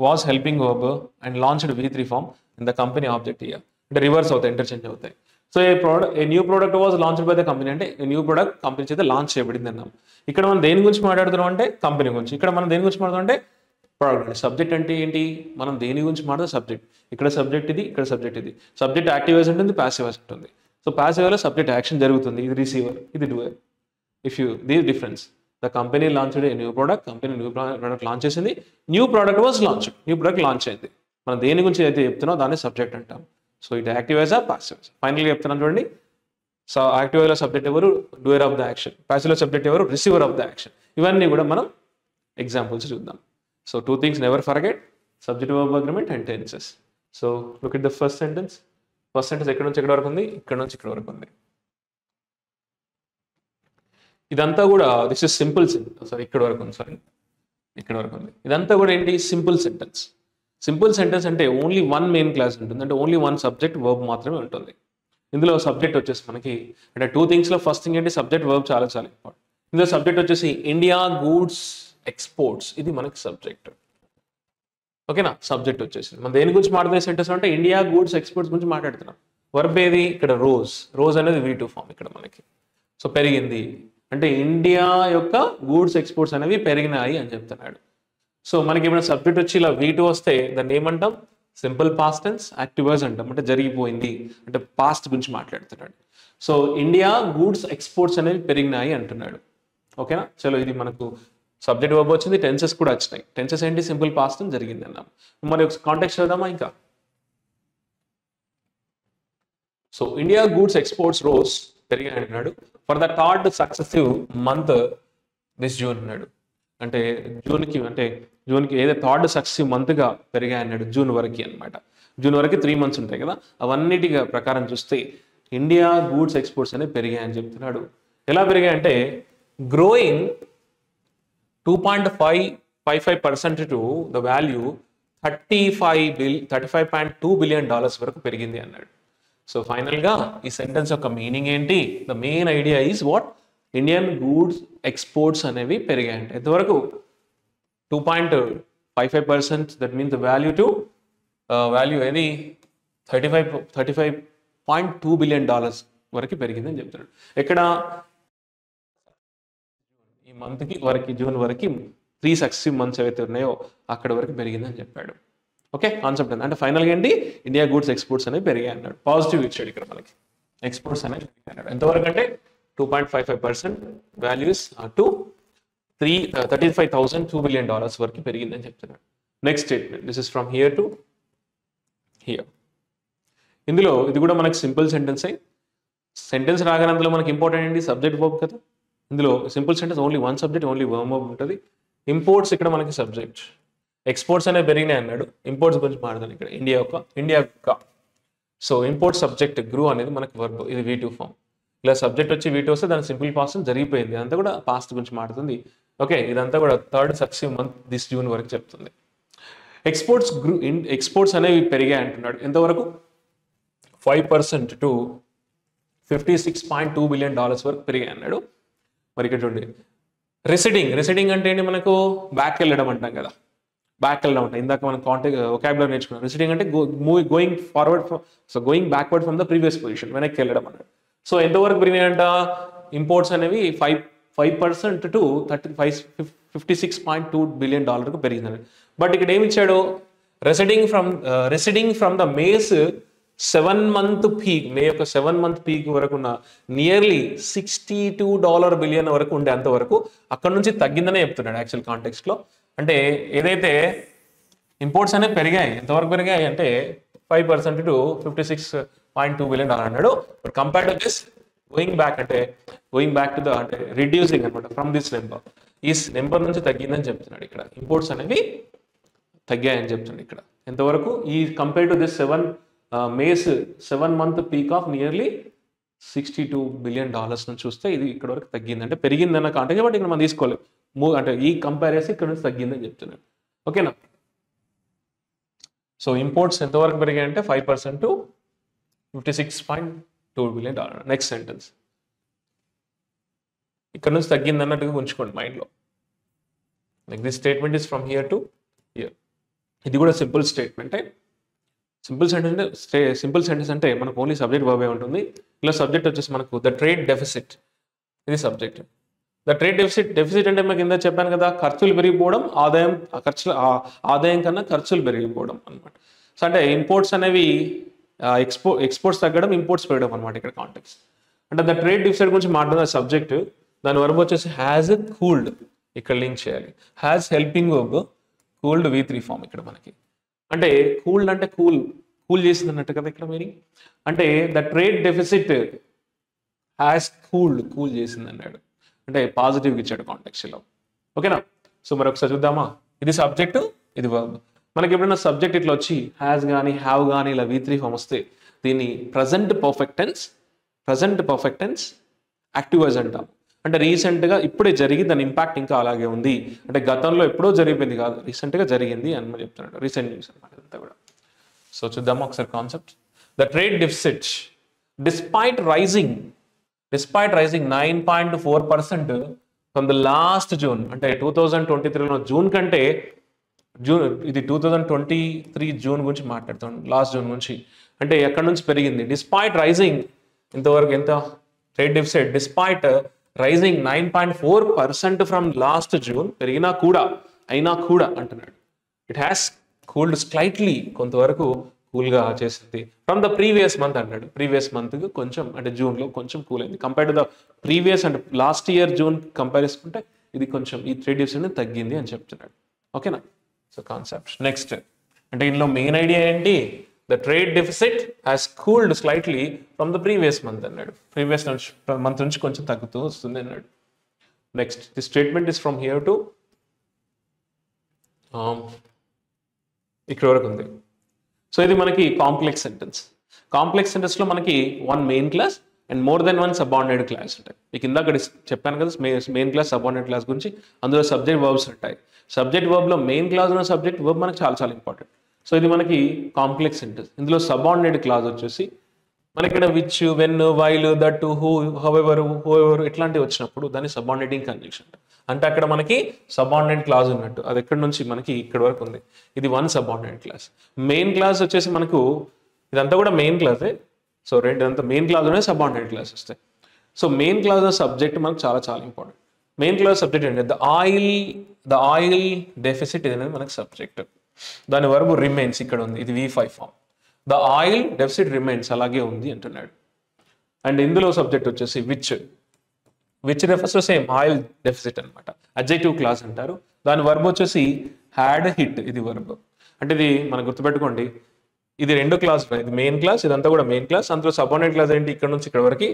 was helping verb and launched V3 form in the company object here. అంటే రివర్స్ అవుతాయి, ఇంటర్చేంజ్ అవుతాయి. So a new product was launched by the company అంటే న్యూ ప్రోడక్ట్ కంపెనీ చేత launch చేయబడింది అన్నాం. ఇక్కడ మనం దేని గురించి మాట్లాడుతున్నాం అంటే కంపెనీ గురించి, ఇక్కడ మనం దేని గురించి మాట్లాడుతాం అంటే ప్రోడక్ట్. సబ్జెక్ట్ అంటే ఏంటి, మనం దేని గురించి మాట్లాడుతాం సబ్జెక్ట్. ఇక్కడ సబ్జెక్ట్ ఇది, ఇక్కడ సబ్జెక్ట్ ఇది. సబ్జెక్ట్ యాక్టివ్ వాయిస్ ఉంటుంది, పాసివ్ వాయిస్ ఉంటుంది. సో పాసివ్ వాయిస్లో సబ్జెక్ట్ యాక్షన్ జరుగుతుంది, ఇది రిసీవర్, ఇది doer. If you this difference, the company launched a new product, company new product launch చేసింది, new product was launch, new product launch అయింది. మనం దేని గురించి అయితే చెప్తున్నామో దాన్ని సబ్జెక్ట్ అంటాం. సో ఇది యాక్టివ్ వాయిస్, పాసివ్ వాయిస్. ఫైనల్గా చెప్తున్నాను చూడండి, సో యాక్టివ్ వాయిస్లో సబ్జెక్ట్ ఎవరు, డూయర్ ఆఫ్ ద యాక్షన్. పాసివ్లో సబ్జెక్ట్ ఎవరు, రిసీవర్ ఆఫ్ ద యాక్షన్. ఇవన్నీ కూడా మనం ఎగ్జాంపుల్స్ చూద్దాం. So 2 things never forget, subject verb agreement and tenses. So look at the first sentence. First sentence ఎక్కడ నుంచి ఎక్కడ వరకు ఉంది, ఇక్కడ నుంచి ఇక్కడ వరకు ఉంది. ఇదంతా కూడా this is simple sentence. Sorry ఇక్కడ వరకు ఉంది, సారీ ఇక్కడ వరకు ఉంది. ఇదంతా కూడా ఏంటి, సింపుల్ సెంటెన్స్. సింపుల్ సెంటెన్స్ అంటే ఓన్లీ 1 మెయిన్ క్లాస్ ఉంటుంది, అంటే ఓన్లీ 1 సబ్జెక్ట్ వర్బ్ మాత్రమే ఉంటుంది. ఇందులో సబ్జెక్ట్ వచ్చేసి మనకి అంటే 2 thingsలో ఫస్ట్ థింగ్ ఏంటి, సబ్జెక్ట్ వర్బ్ చాలా చాలా ఇంపార్టెంట్. ఇందులో సబ్జెక్ట్ వచ్చేసి ఇండియా గూడ్స్ ఎక్స్పోర్ట్స్, ఇది మనకి సబ్జెక్ట్, ఓకేనా. సబ్జెక్ట్ వచ్చేసి మనం దేని గురించి మాట్లాడే సెంటెన్స్ అంటే ఇండియా గూడ్స్ ఎక్స్పోర్ట్స్ గురించి మాట్లాడుతున్నాం. వర్బ్ ఏది, ఇక్కడ రోజ్, రోజ్ అనేది V2 ఫామ్ ఇక్కడ మనకి. సో పెరిగింది అంటే ఇండియా యొక్క గూడ్స్ ఎక్స్పోర్ట్స్ అనేవి పెరిగినాయి అని చెప్తున్నాడు. సో మనకి ఏమైనా సబ్జెక్ట్ వచ్చి ఇలా V2 వస్తే దాన్ని ఏమంటాం, simple past tense, active voice అంటాం. అంటే జరిగిపోయింది అంటే పాస్ట్ గురించి మాట్లాడుతున్నాడు. సో ఇండియా గూడ్స్ ఎక్స్పోర్ట్స్ అనేవి పెరిగినాయి అంటున్నాడు, ఓకేనా. చలో ఇది మనకు సబ్జెక్ట్ వర్బ్ వచ్చింది, టెన్సెస్ కూడా వచ్చినాయి. టెన్సెస్ ఏంటి, సింపుల్ పాస్ట్ టెన్స్ జరిగింది అన్నాం. మరి ఒక కాంటెక్స్ట్ చూద్దామా ఇంకా. So India goods exports rose, పెరిగాయి అంటున్నాడు. For the 3rd successive month this June అన్నాడు. అంటే జూన్కి ఏదో 3rd సక్సెసివ్ మంత్గా పెరిగాయి అన్నాడు, జూన్ వరకు అనమాట. జూన్ వరకు 3 months ఉంటాయి కదా, అవన్నిటి ప్రకారం చూస్తే ఇండియా గూడ్స్ ఎక్స్పోర్ట్స్ అనేవి పెరిగాయని చెప్తున్నాడు. ఎలా పెరిగాయంటే growing 2.55% to the value $35.2 billion వరకు పెరిగింది అన్నాడు. సో ఫైనల్గా ఈ సెంటెన్స్ యొక్క మీనింగ్ ఏంటి, the main idea is what, Indian goods exports అనేవి పెరిగాయంటే ఎంతవరకు 2.55%, దట్ మీన్స్ ద వాల్యూ ఏది $35.2 billion వరకు పెరిగిందని చెప్తున్నాడు. ఎక్కడ ఈ మంత్కి వరకు, జూన్ వరకు 3 successive months ఏవైతే ఉన్నాయో అక్కడ వరకు పెరిగిందని చెప్పాడు. ఓకే, కాన్సెప్ట్ అంటే ఫైనల్గా ఏంటి, ఇండియా గూడ్స్ ఎక్స్పోర్ట్స్ అనేవి పెరిగాయి అన్నాడు. పాజిటివ్ ఇచ్చాడు ఇక్కడ మనకి, ఎక్స్పోర్ట్స్ అనేవి పెరిగాయి ఎంతవరకు అంటే 2.55% వాల్యూస్ టు $35.2 billion వరకు పెరిగిందని చెప్తున్నాడు. Next statement, this is from here to here. ఇందులో ఇది కూడా మనకి సింపుల్ సెంటెన్స్. సెంటెన్స్ రాగానే అందులో మనకి ఇంపార్టెంట్ ఏంటి, సబ్జెక్ట్ వర్బ్ కదా. ఇందులో simple sentence only 1 subject, only verb ఉంటుంది. ఇంపోర్ట్స్ ఇక్కడ మనకి సబ్జెక్ట్, ఎక్స్పోర్ట్స్ అనేవి పెరిగినాయి అన్నాడు. ఇంపోర్ట్స్ గురించి మాట్లాడాలి ఇక్కడ, ఇండియా యొక్క. సో ఇంపోర్ట్ సబ్జెక్ట్ గ్రూ అనేది మనకి వర్బ్, ఇది V2 ఫామ్. ఇలా సబ్జెక్ట్ వచ్చి V2 వస్తే దాని సింపుల్ పాస్ట్ జరిగిపోయింది, అంతా కూడా పాస్ట్ గురించి మాట్లాడుతుంది. ఓకే, ఇదంతా కూడా 3rd successive month this June వరకు చెప్తుంది. ఎక్స్పోర్ట్స్ అనేవి పెరిగాయి అంటున్నాడు. ఎంతవరకు 5% టు $56.2 billion వరకు పెరిగాయి అన్నాడు. మరి ఇక్కడ చూడండి, రెసిడింగ్ అంటే ఏంటి, మనకు బ్యాక్ వెళ్ళడం అంటాం కదా, బ్యాక్ వెళ్ళడం అంటే ఇందాక మనం వొకాబులరీ నేర్చుకున్నాం. రెసిడింగ్ అంటే going forward, so going backward from the previous position, వెనక్కి వెళ్ళడం అన్నాడు. సో ఎంతవరకు పెరిగినాయంట, ఇంపోర్ట్స్ అనేవి 5% టు $56.2 billion పెరిగిందండి. బట్ ఇక్కడ ఏమి ఇచ్చాడు, receding from the May's 7-month peak, May యొక్క 7-month పీక్ వరకు ఉన్న నియర్లీ $62 బిలియన్ వరకు ఉండే అంతవరకు అక్కడ నుంచి తగ్గిందనే చెప్తున్నాడు యాక్చువల్ కాంటెక్స్ట్లో. అంటే ఏదైతే ఇంపోర్ట్స్ అనేవి పెరిగాయి, ఎంతవరకు పెరిగాయి అంటే 5% టు $56.2 బిలియన్ అన్నాడు. But compare to this going back to the అంటే రిడ్యూసింగ్ అనమాట ఫ్రమ్ దిస్ నెంబర్, ఈ నెంబర్ నుంచి తగ్గిందని చెప్తున్నాడు ఇక్కడ. ఇంపోర్ట్స్ అనేవి తగ్గాయని చెప్తున్నాడు ఇక్కడ. ఎంతవరకు ఈ compare to this mace 7-month peak of nearly $62 billion నుంచి చూస్తే ఇది ఇక్కడ వరకు తగ్గింది, అంటే పెరిగిందన్న కాంటెక్స్ట్. బట్ ఇక్కడ మనం తీసుకోలేదు, అంటే ఈ కంపేర్ చేసి ఇక్కడ నుంచి తగ్గిందని చెప్తున్నాడు. ఓకేనా? సో ఇంపోర్ట్స్ ఎంతవరకు పెరిగాయి అంటే 5% టు $56.2 బిలియన్. నెక్స్ట్ సెంటెన్స్ ఇక్కడ నుంచి తగ్గింది అన్నట్టుగా ఉంచుకోండి మైండ్లో. Like this statement is from here to here. ఇది కూడా సింపుల్ స్టేట్మెంట్. సింపుల్ సెంటెన్స్ అంటే మనకు ఓన్లీ సబ్జెక్ట్ వర్బే ఉంటుంది. ఇలా సబ్జెక్ట్ వచ్చేసి మనకు ద ట్రేడ్ డెఫిసిట్, ఇది సబ్జెక్ట్. ద ట్రేడ్ డెఫిసిట్ అంటే మనకి కింద చెప్పాను కదా, ఖర్చులు పెరిగిపోవడం, ఆదాయం కన్నా ఖర్చులు పెరిగిపోవడం అనమాట. సో అంటే ఇంపోర్ట్స్ అనేవి ఎక్స్పోర్ట్స్ తగ్గడం, ఇంపోర్ట్స్ పెరగడం అనమాట ఇక్కడ కాంటెక్స్ట్. అంటే ద ట్రేడ్ డెఫిసిట్ గురించి మాట్లాడుతున్న సబ్జెక్ట్, దాని వర్బ్ వచ్చేసి హ్యాజ్ కూల్డ్, ఇక్కడ లింక్ చేయాలి. Has helping verb, cooled V3 form ఇక్కడ మనకి. అంటే కూల్డ్ అంటే కూల్ చేసింది అన్నట్టు కదా ఇక్కడ మీనింగ్. అంటే the trade deficit has cool చేసింది అన్నాడు, అంటే పాజిటివ్గా ఇచ్చాడు కాంటెక్స్ట్లో. ఓకేనా? సో మరొకసారి చూద్దామా. ఇది సబ్జెక్ట్, ఇది వర్బ్. మనకి ఎప్పుడైనా సబ్జెక్ట్ ఇట్లా వచ్చి హ్యాస్ కానీ హ్యావ్ కానీ ఇలా V3 ఫామ్ వస్తే దీన్ని present perfect tense active voice అంటాం. అంటే రీసెంట్గా ఇప్పుడే జరిగి దాని ఇంపాక్ట్ ఇంకా అలాగే ఉంది, అంటే గతంలో ఎప్పుడో జరిగిపోయింది కాదు, రీసెంట్గా జరిగింది అని చెప్తున్నాడు. రీసెంట్ న్యూస్ అనమాట అంతా కూడా. సో చూద్దామా ఒకసారి concept. The trade deficit despite rising 9.4% from the last June, అంటే 2023లో జూన్ కంటే ఇది 2023 జూన్ గురించి మాట్లాడుతాం, లాస్ట్ జూన్ గురించి. అంటే ఎక్కడి నుంచి పెరిగింది? డిస్పైట్ రైజింగ్, ఇంతవరకు ఎంత trade deficit despite rising 9.4% from last June, అయినా కూడా అంటున్నాడు. ఇట్ హ్యాస్ కూల్డ్ స్లైట్లీ, కొంతవరకు కూల్గా చేసింది ఫ్రమ్ ద ప్రీవియస్ మంత్ అన్నాడు. ప్రీవియస్ మంత్కి కొంచెం, అంటే జూన్లో కొంచెం కూల్ అయింది కంపేర్ టు ద ప్రీవియస్, అంటే లాస్ట్ ఇయర్ జూన్ కంపేర్ చేసుకుంటే ఇది కొంచెం ఈ ట్రేడ్ డెఫిసిట్ తగ్గింది అని చెప్తున్నాడు. ఓకేనా? సో కాన్సెప్ట్ నెక్స్ట్, అంటే ఇందులో మెయిన్ ఐడియా ఏంటి? The trade deficit has cooled slightly from the previous month అన్నాడు. ప్రీవియస్ మంత్ నుంచి కొంచెం తగ్గుతూ వస్తుంది అన్నాడు. Next, the statement is from here to ఇక్కడ వరకు ఉంది. సో ఇది మనకి కాంప్లెక్స్ సెంటెన్స్లో మనకి one main clause and more than one subordinate class ఉంటాయి. మీకు ఇందాక చెప్పాను కదా మెయిన్ క్లాస్ సబార్డినేట్ క్లాస్ గురించి. అందులో సబ్జెక్ట్ వర్బ్స్ ఉంటాయి. సబ్జెక్ట్ వర్బ్లో మెయిన్ క్లాస్ ఉన్న సబ్జెక్ట్ వర్బ్ మనకి చాలా చాలా ఇంపార్టెంట్. సో ఇది మనకి కాంప్లెక్స్ సెంటెన్స్. ఇందులో సబార్డినేట్ క్లాస్ వచ్చేసి మనకి ఇక్కడ which, when, while, that, who, however, ఇట్లాంటివి వచ్చినప్పుడు దాన్ని సబార్డినేటింగ్ కంజంక్షన్ అంటే అక్కడ మనకి సబార్డినేట్ క్లాస్ ఉన్నట్టు. అది ఎక్కడి నుంచి మనకి ఇక్కడ వరకు ఉంది. ఇది one subordinate class. Main class వచ్చేసి మనకు ఇదంతా కూడా మెయిన్ క్లాసే. సో ఇదంతా మెయిన్ క్లాస్ ఉన్నాయి, సబార్డినేట్ క్లాస్ వస్తాయి. సో మెయిన్ క్లాస్ సబ్జెక్ట్ మనకు చాలా చాలా ఇంపార్టెంట్. మెయిన్ క్లాస్ సబ్జెక్ట్ ఏంటి? ద ఆయిల్ డెఫిసిట్ అనేది మనకి సబ్జెక్ట్. దాని వరకు రిమైన్స్ ఇక్కడ ఉంది, ఇది V5 form. The oil deficit remains అలాగే ఉంది అంటున్నాడు. అండ్ ఇందులో సబ్జెక్ట్ వచ్చేసి which refers to same oil deficit అనమాట. అడ్జెక్టివ్ క్లాస్ అంటారు. దాని వర్బ్ వచ్చేసి హ్యాడ్ హిట్, ఇది వర్బ్. అంటే ఇది మనం గుర్తుపెట్టుకోండి, ఇది రెండు క్లాస్, ఇది మెయిన్ క్లాస్, ఇదంతా కూడా మెయిన్ క్లాస్. అందులో సబార్డినేట్ క్లాస్ ఏంటి? ఇక్కడ నుంచి ఇక్కడ వరకు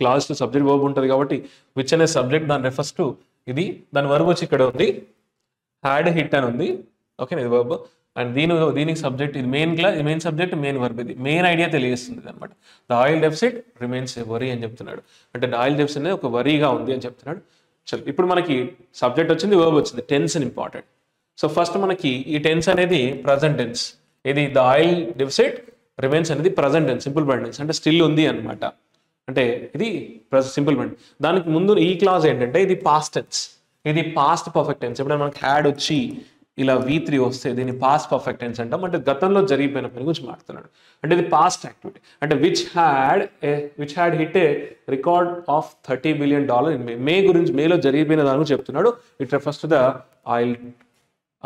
క్లాస్ టు సబ్జెక్ట్ వర్బ్ ఉంటుంది కాబట్టి విచ్ అనే సబ్జెక్ట్ దాని రెఫర్స్ టు ఇది. దాని వర్బ్ వచ్చి ఇక్కడ ఉంది, హ్యాడ్ హిట్ అని ఉంది. ఓకేనా? ఇది వర్బ్. అండ్ దీనికి సబ్జెక్ట్, ఇది main class, main subject, main verb. ఇది మెయిన్ ఐడియా తెలియజేస్తుంది అనమాట. The oil deficit remains A worry అని చెప్తున్నాడు. అంటే ఆయిల్ డెఫిసిట్ అనేది ఒక వరీగా ఉంది అని చెప్తున్నాడు. చలో ఇప్పుడు మనకి సబ్జెక్ట్ వచ్చింది, వర్బ్ వచ్చింది, టెన్స్ ఇంపార్టెంట్. సో ఫస్ట్ మనకి ఈ టెన్స్ అనేది ప్రజెంట్ టెన్స్. ఇది ద ఆయిల్ డెఫిసిట్ రిమైన్స్ అనేది present tense, simple present tense, అంటే స్టిల్ ఉంది అనమాట. అంటే ఇది సింపుల్ ప్రెజెంట్. దానికి ముందు ఈ క్లాస్ ఏంటంటే ఇది పాస్ట్ టెన్స్, ఇది పాస్ట్ పర్ఫెక్ట్ టెన్స్. ఎప్పుడైనా మనకి హ్యాడ్ వచ్చి ఇలా V3 వస్తే దీన్ని పాస్ట్ పర్ఫెక్ట్ టెన్స్ అంటాం. అంటే గతంలో జరిగిపోయిన పని గురించి మాట్లాడుతున్నాడు. అంటే ఇది పాస్ట్ యాక్టివిటీ. అంటే which had hit A record of $30 billion in మే గురించి, మేలో జరిగిపోయిన దాని గురించి చెప్తున్నాడు. It refers to the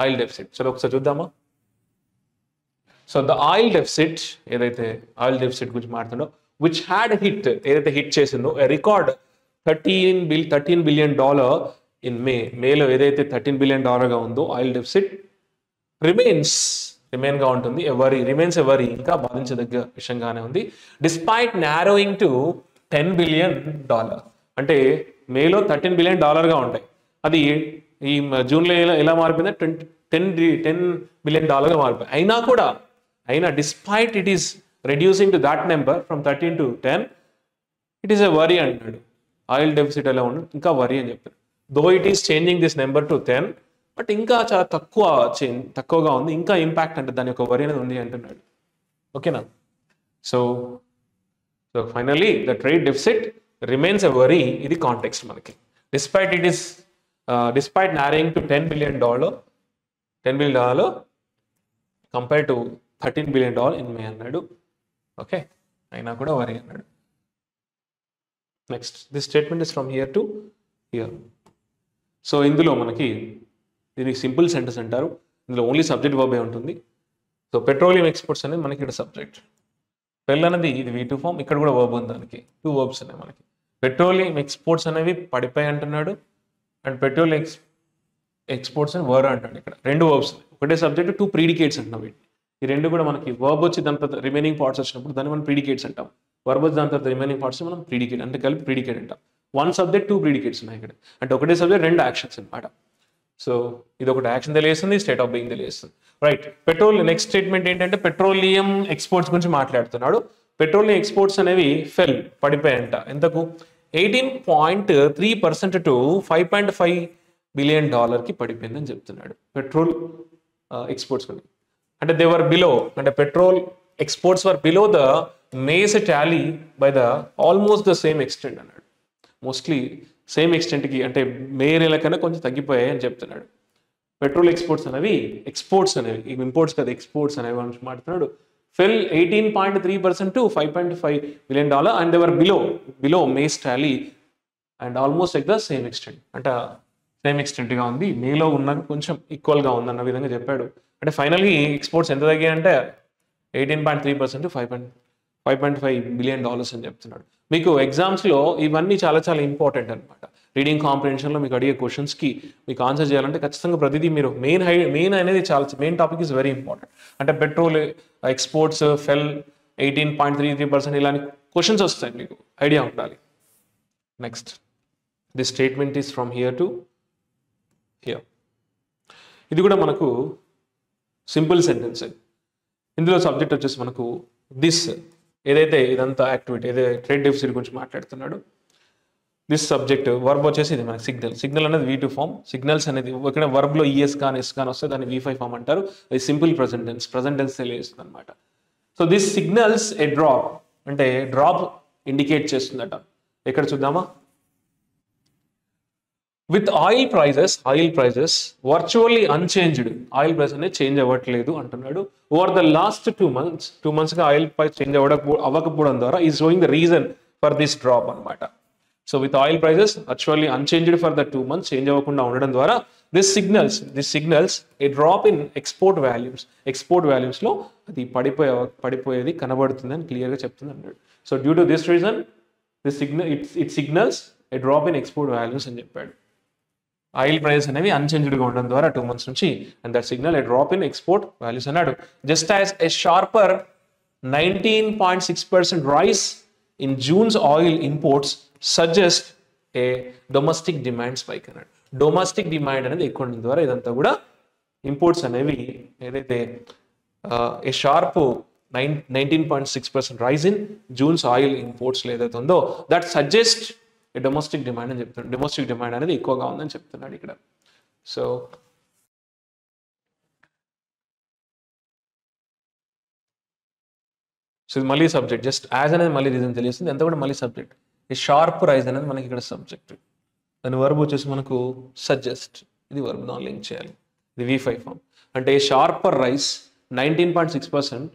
oil deficit. చలో ఒకసారి చూద్దామా. సో ద ఆయిల్ డెఫిసిట్ ఏదైతే ఆయిల్ డెఫిసిట్ గురించి మాట్లాడుతుందో విచ్ హ్యాడ్ హిట్ ఏదైతే హిట్ చేసిందో రికార్డ్ $13 billion ఇన్ మేలో ఏదైతే $13 billion గా ఉందో ఆయిల్ డెఫిసిట్ రిమైన్ గా ఉంటుంది రిమైన్స్ ఎవరి ఇంకా బాధించదగ్గ విషయంగానే ఉంది డిస్పైట్ నారోయింగ్ టు $10 billion. అంటే మేలో $13 billion గా ఉంటాయి, అది ఈ జూన్లో ఎలా మారిపోయింది $10 billion గా మారిపోయింది. అయినా despite it is reducing to that number from 13 to 10, it is a worry అంటున్నాడు. ఆయిల్ డెఫిసిట్ ఎలా ఉండదు ఇంకా వరీ అని చెప్పారు. Though it is changing this number to 10, but ఇంకా చాలా తక్కువగా ఉంది, ఇంకా ఇంపాక్ట్ అంటే దాని యొక్క వరీ అనేది ఉంది అంటున్నాడు. ఓకేనా? So finally the trade deficit remains a worry. ఇది కాంటెక్స్ట్ మనకి. Despite narrowing to $10 billion compared to $13 billion in May అన్నాడు. ఓకే, అయినా కూడా వరీ అన్నాడు. Next, this statement is from here to here. So ఇందులో మనకి దీనికి సింపుల్ సెంటెన్స్ అంటారు. ఇందులో ఓన్లీ సబ్జెక్ట్ వర్బే ఉంటుంది. సో పెట్రోలియం ఎక్స్పోర్ట్స్ అనేది మనకి ఇక్కడ సబ్జెక్ట్. పెల్ అనేది ఇది V2 ఫామ్, ఇక్కడ కూడా వర్బ్ ఉంది, దానికి 2 వర్బ్స్ ఉన్నాయి మనకి. పెట్రోలియం ఎక్స్పోర్ట్స్ అనేవి పడిపోయి అంటున్నాడు, అండ్ పెట్రోలియం ఎక్స్పోర్ట్స్ అని వర్ అంటాడు. ఇక్కడ 2 వర్బ్స్ ఉన్నాయి, ఒకటే సబ్జెక్ట్ 2 ప్రీడికేట్స్ అంటున్నాం. వీటిని ఈ 2 కూడా మనకి వర్బ్ వచ్చి దాని తర్వాత రిమైనింగ్ పార్ట్స్ వచ్చినప్పుడు దాన్ని మనం ప్రీడికేట్స్ అంటాం. వర్బ్ వచ్చి దాని తర్వాత రిమైనింగ్ పార్ట్స్ మనం ప్రీడికేట్ అంటే కలిపి ప్రీడికేట్ అంటాం. 1 సబ్జెక్ట్ 2 ప్రీడికేట్స్ ఉన్నాయి ఇక్కడ, అంటే ఒకటే సబ్జెక్ట్ 2 యాక్షన్స్ అనమాట. సో ఇది ఒకటి యాక్షన్ తెలియజేస్తుంది, స్టేట్ ఆఫ్ బీయింగ్ తెలియజేస్తుంది. రైట్, నెక్స్ట్ స్టేట్మెంట్ ఏంటంటే పెట్రోలియం ఎక్స్పోర్ట్స్ గురించి మాట్లాడుతున్నాడు. పెట్రోలియం ఎక్స్పోర్ట్స్ అనేవి పడిపోయాయంట. ఎంతకు? 18.3% టు $5.5 billion పడిపోయిందని చెప్తున్నాడు. పెట్రోల్ ఎక్స్పోర్ట్స్ అంటే దే వర్ బిలో, అంటే petrol exports were below the mace Tally by the almost the same extent అన్నాడు. మోస్ట్లీ సేమ్ ఎక్స్టెంట్కి, అంటే మే నెల కన్నా కొంచెం తగ్గిపోయాయి అని చెప్తున్నాడు. పెట్రోల్ ఎక్స్పోర్ట్స్ అనేవి ఇంపోర్ట్స్ కదా, ఎక్స్పోర్ట్స్ అనేవి మాట్లాడుతున్నాడు. ఫెల్ 18.3% to $5.5 billion, and they were below mace Tally and almost like the same extent. అంటే సేమ్ ఎక్స్టెంట్గా ఉంది, మేలో ఉన్న కొంచెం ఈక్వల్గా ఉంది అన్న విధంగా చెప్పాడు. అంటే ఫైనల్గా ఎక్స్పోర్ట్స్ ఎంత తగ్గాయంటే 18.3% టు $5.5 billion అని చెప్తున్నాడు. మీకు ఎగ్జామ్స్లో ఇవన్నీ చాలా చాలా ఇంపార్టెంట్ అనమాట. రీడింగ్ కాంప్రిహెన్షన్లో మీకు అడిగే క్వశ్చన్స్కి మీకు ఆన్సర్ చేయాలంటే ఖచ్చితంగా ప్రతిదీ మీరు మెయిన్ అనేది main topic is very important. అంటే పెట్రోల్ ఎక్స్పోర్ట్స్ ఫెల్ 18.33% ఇలాంటి క్వశ్చన్స్ వస్తాయి, మీకు ఐడియా ఉండాలి. Next, this statement is from here to here. ఇది కూడా మనకు సింపుల్ సెంటెన్స్. ఇందులో సబ్జెక్ట్ వచ్చేసి మనకు దిస్, ఏదైతే ఇదంతా యాక్టివిటీ ఏదైతే ట్రేడ్ డెఫిసిట్ గురించి మాట్లాడుతున్నాడు, దిస్ సబ్జెక్ట్ వర్బ్ వచ్చేసి ఇది మనకి సిగ్నల్ అనేది V2 ఫామ్. సిగ్నల్స్ అనేది ఇక్కడ వర్బ్లో ES కానీ S కానీ వస్తే దాన్ని V5 ఫామ్ అంటారు. అది సింపుల్ ప్రజెంట్ టెన్స్ తెలియజేస్తుంది అనమాట. So this signals a drop, అంటే డ్రాప్ ఇండికేట్ చేస్తుందట. ఎక్కడ చూద్దామా? With oil prices virtually unchanged, oil price అనేది చేంజ్ అవ్వట్లేదు అంటున్నాడు. ఓవర్ ద లాస్ట్ 2 months గా ఆయిల్ ప్రైస్ చేంజ్ అవ్వకపోవడం ద్వారా is showing the reason for this drop అనమాట. So with oil prices virtually unchanged for the 2 months, change అవ్వకుండా ఉండడం ద్వారా this signals a drop in export volumes లో అది పడిపోయేది కనబడుతుంది అని క్లియర్గా చెప్తుంది అన్నాడు. So due to this reason it signals a drop in export values అని చెప్పాడు. ఆయిల్ ప్రైస్ అనేవి అన్చేంజ్డ్గా ఉండడం ద్వారా 2 months నుంచి, and that signal a drop in export values అన్నాడు. Just as a sharper 19.6% rise in June's oil imports suggest a domestic demand spike అన్నాడు. Domestic demand అనేది ఎక్కువ ఉండడం ద్వారా ఇదంతా కూడా ఇంపోర్ట్స్ అనేవి ఏదైతే a sharp 19.6% rise in June's oil imports ఏదైతే ఉందో దట్ సజెస్ట్ డొమెస్టిక్ డిమాండ్ అని చెప్తున్నాడు. డొమెస్టిక్ డిమాండ్ అనేది ఎక్కువగా ఉందని చెప్తున్నాడు ఇక్కడ. సో ఇది మళ్ళీ సబ్జెక్ట్, జస్ట్ యాజ్ అనేది మళ్ళీ రీజన్ తెలియస్తుంది, ఎంత కూడా మళ్ళీ సబ్జెక్ట్. ఈ షార్ప్ రైజ్ అనేది మనకి ఇక్కడ సబ్జెక్ట్, దాని వర్బ్ వచ్చేసి మనకు సజెస్ట్, ఇది వర్బ్ దాన్ని లింక్ చేయాలి, ఇది V5 ఫామ్. అంటే sharper rice 19.6%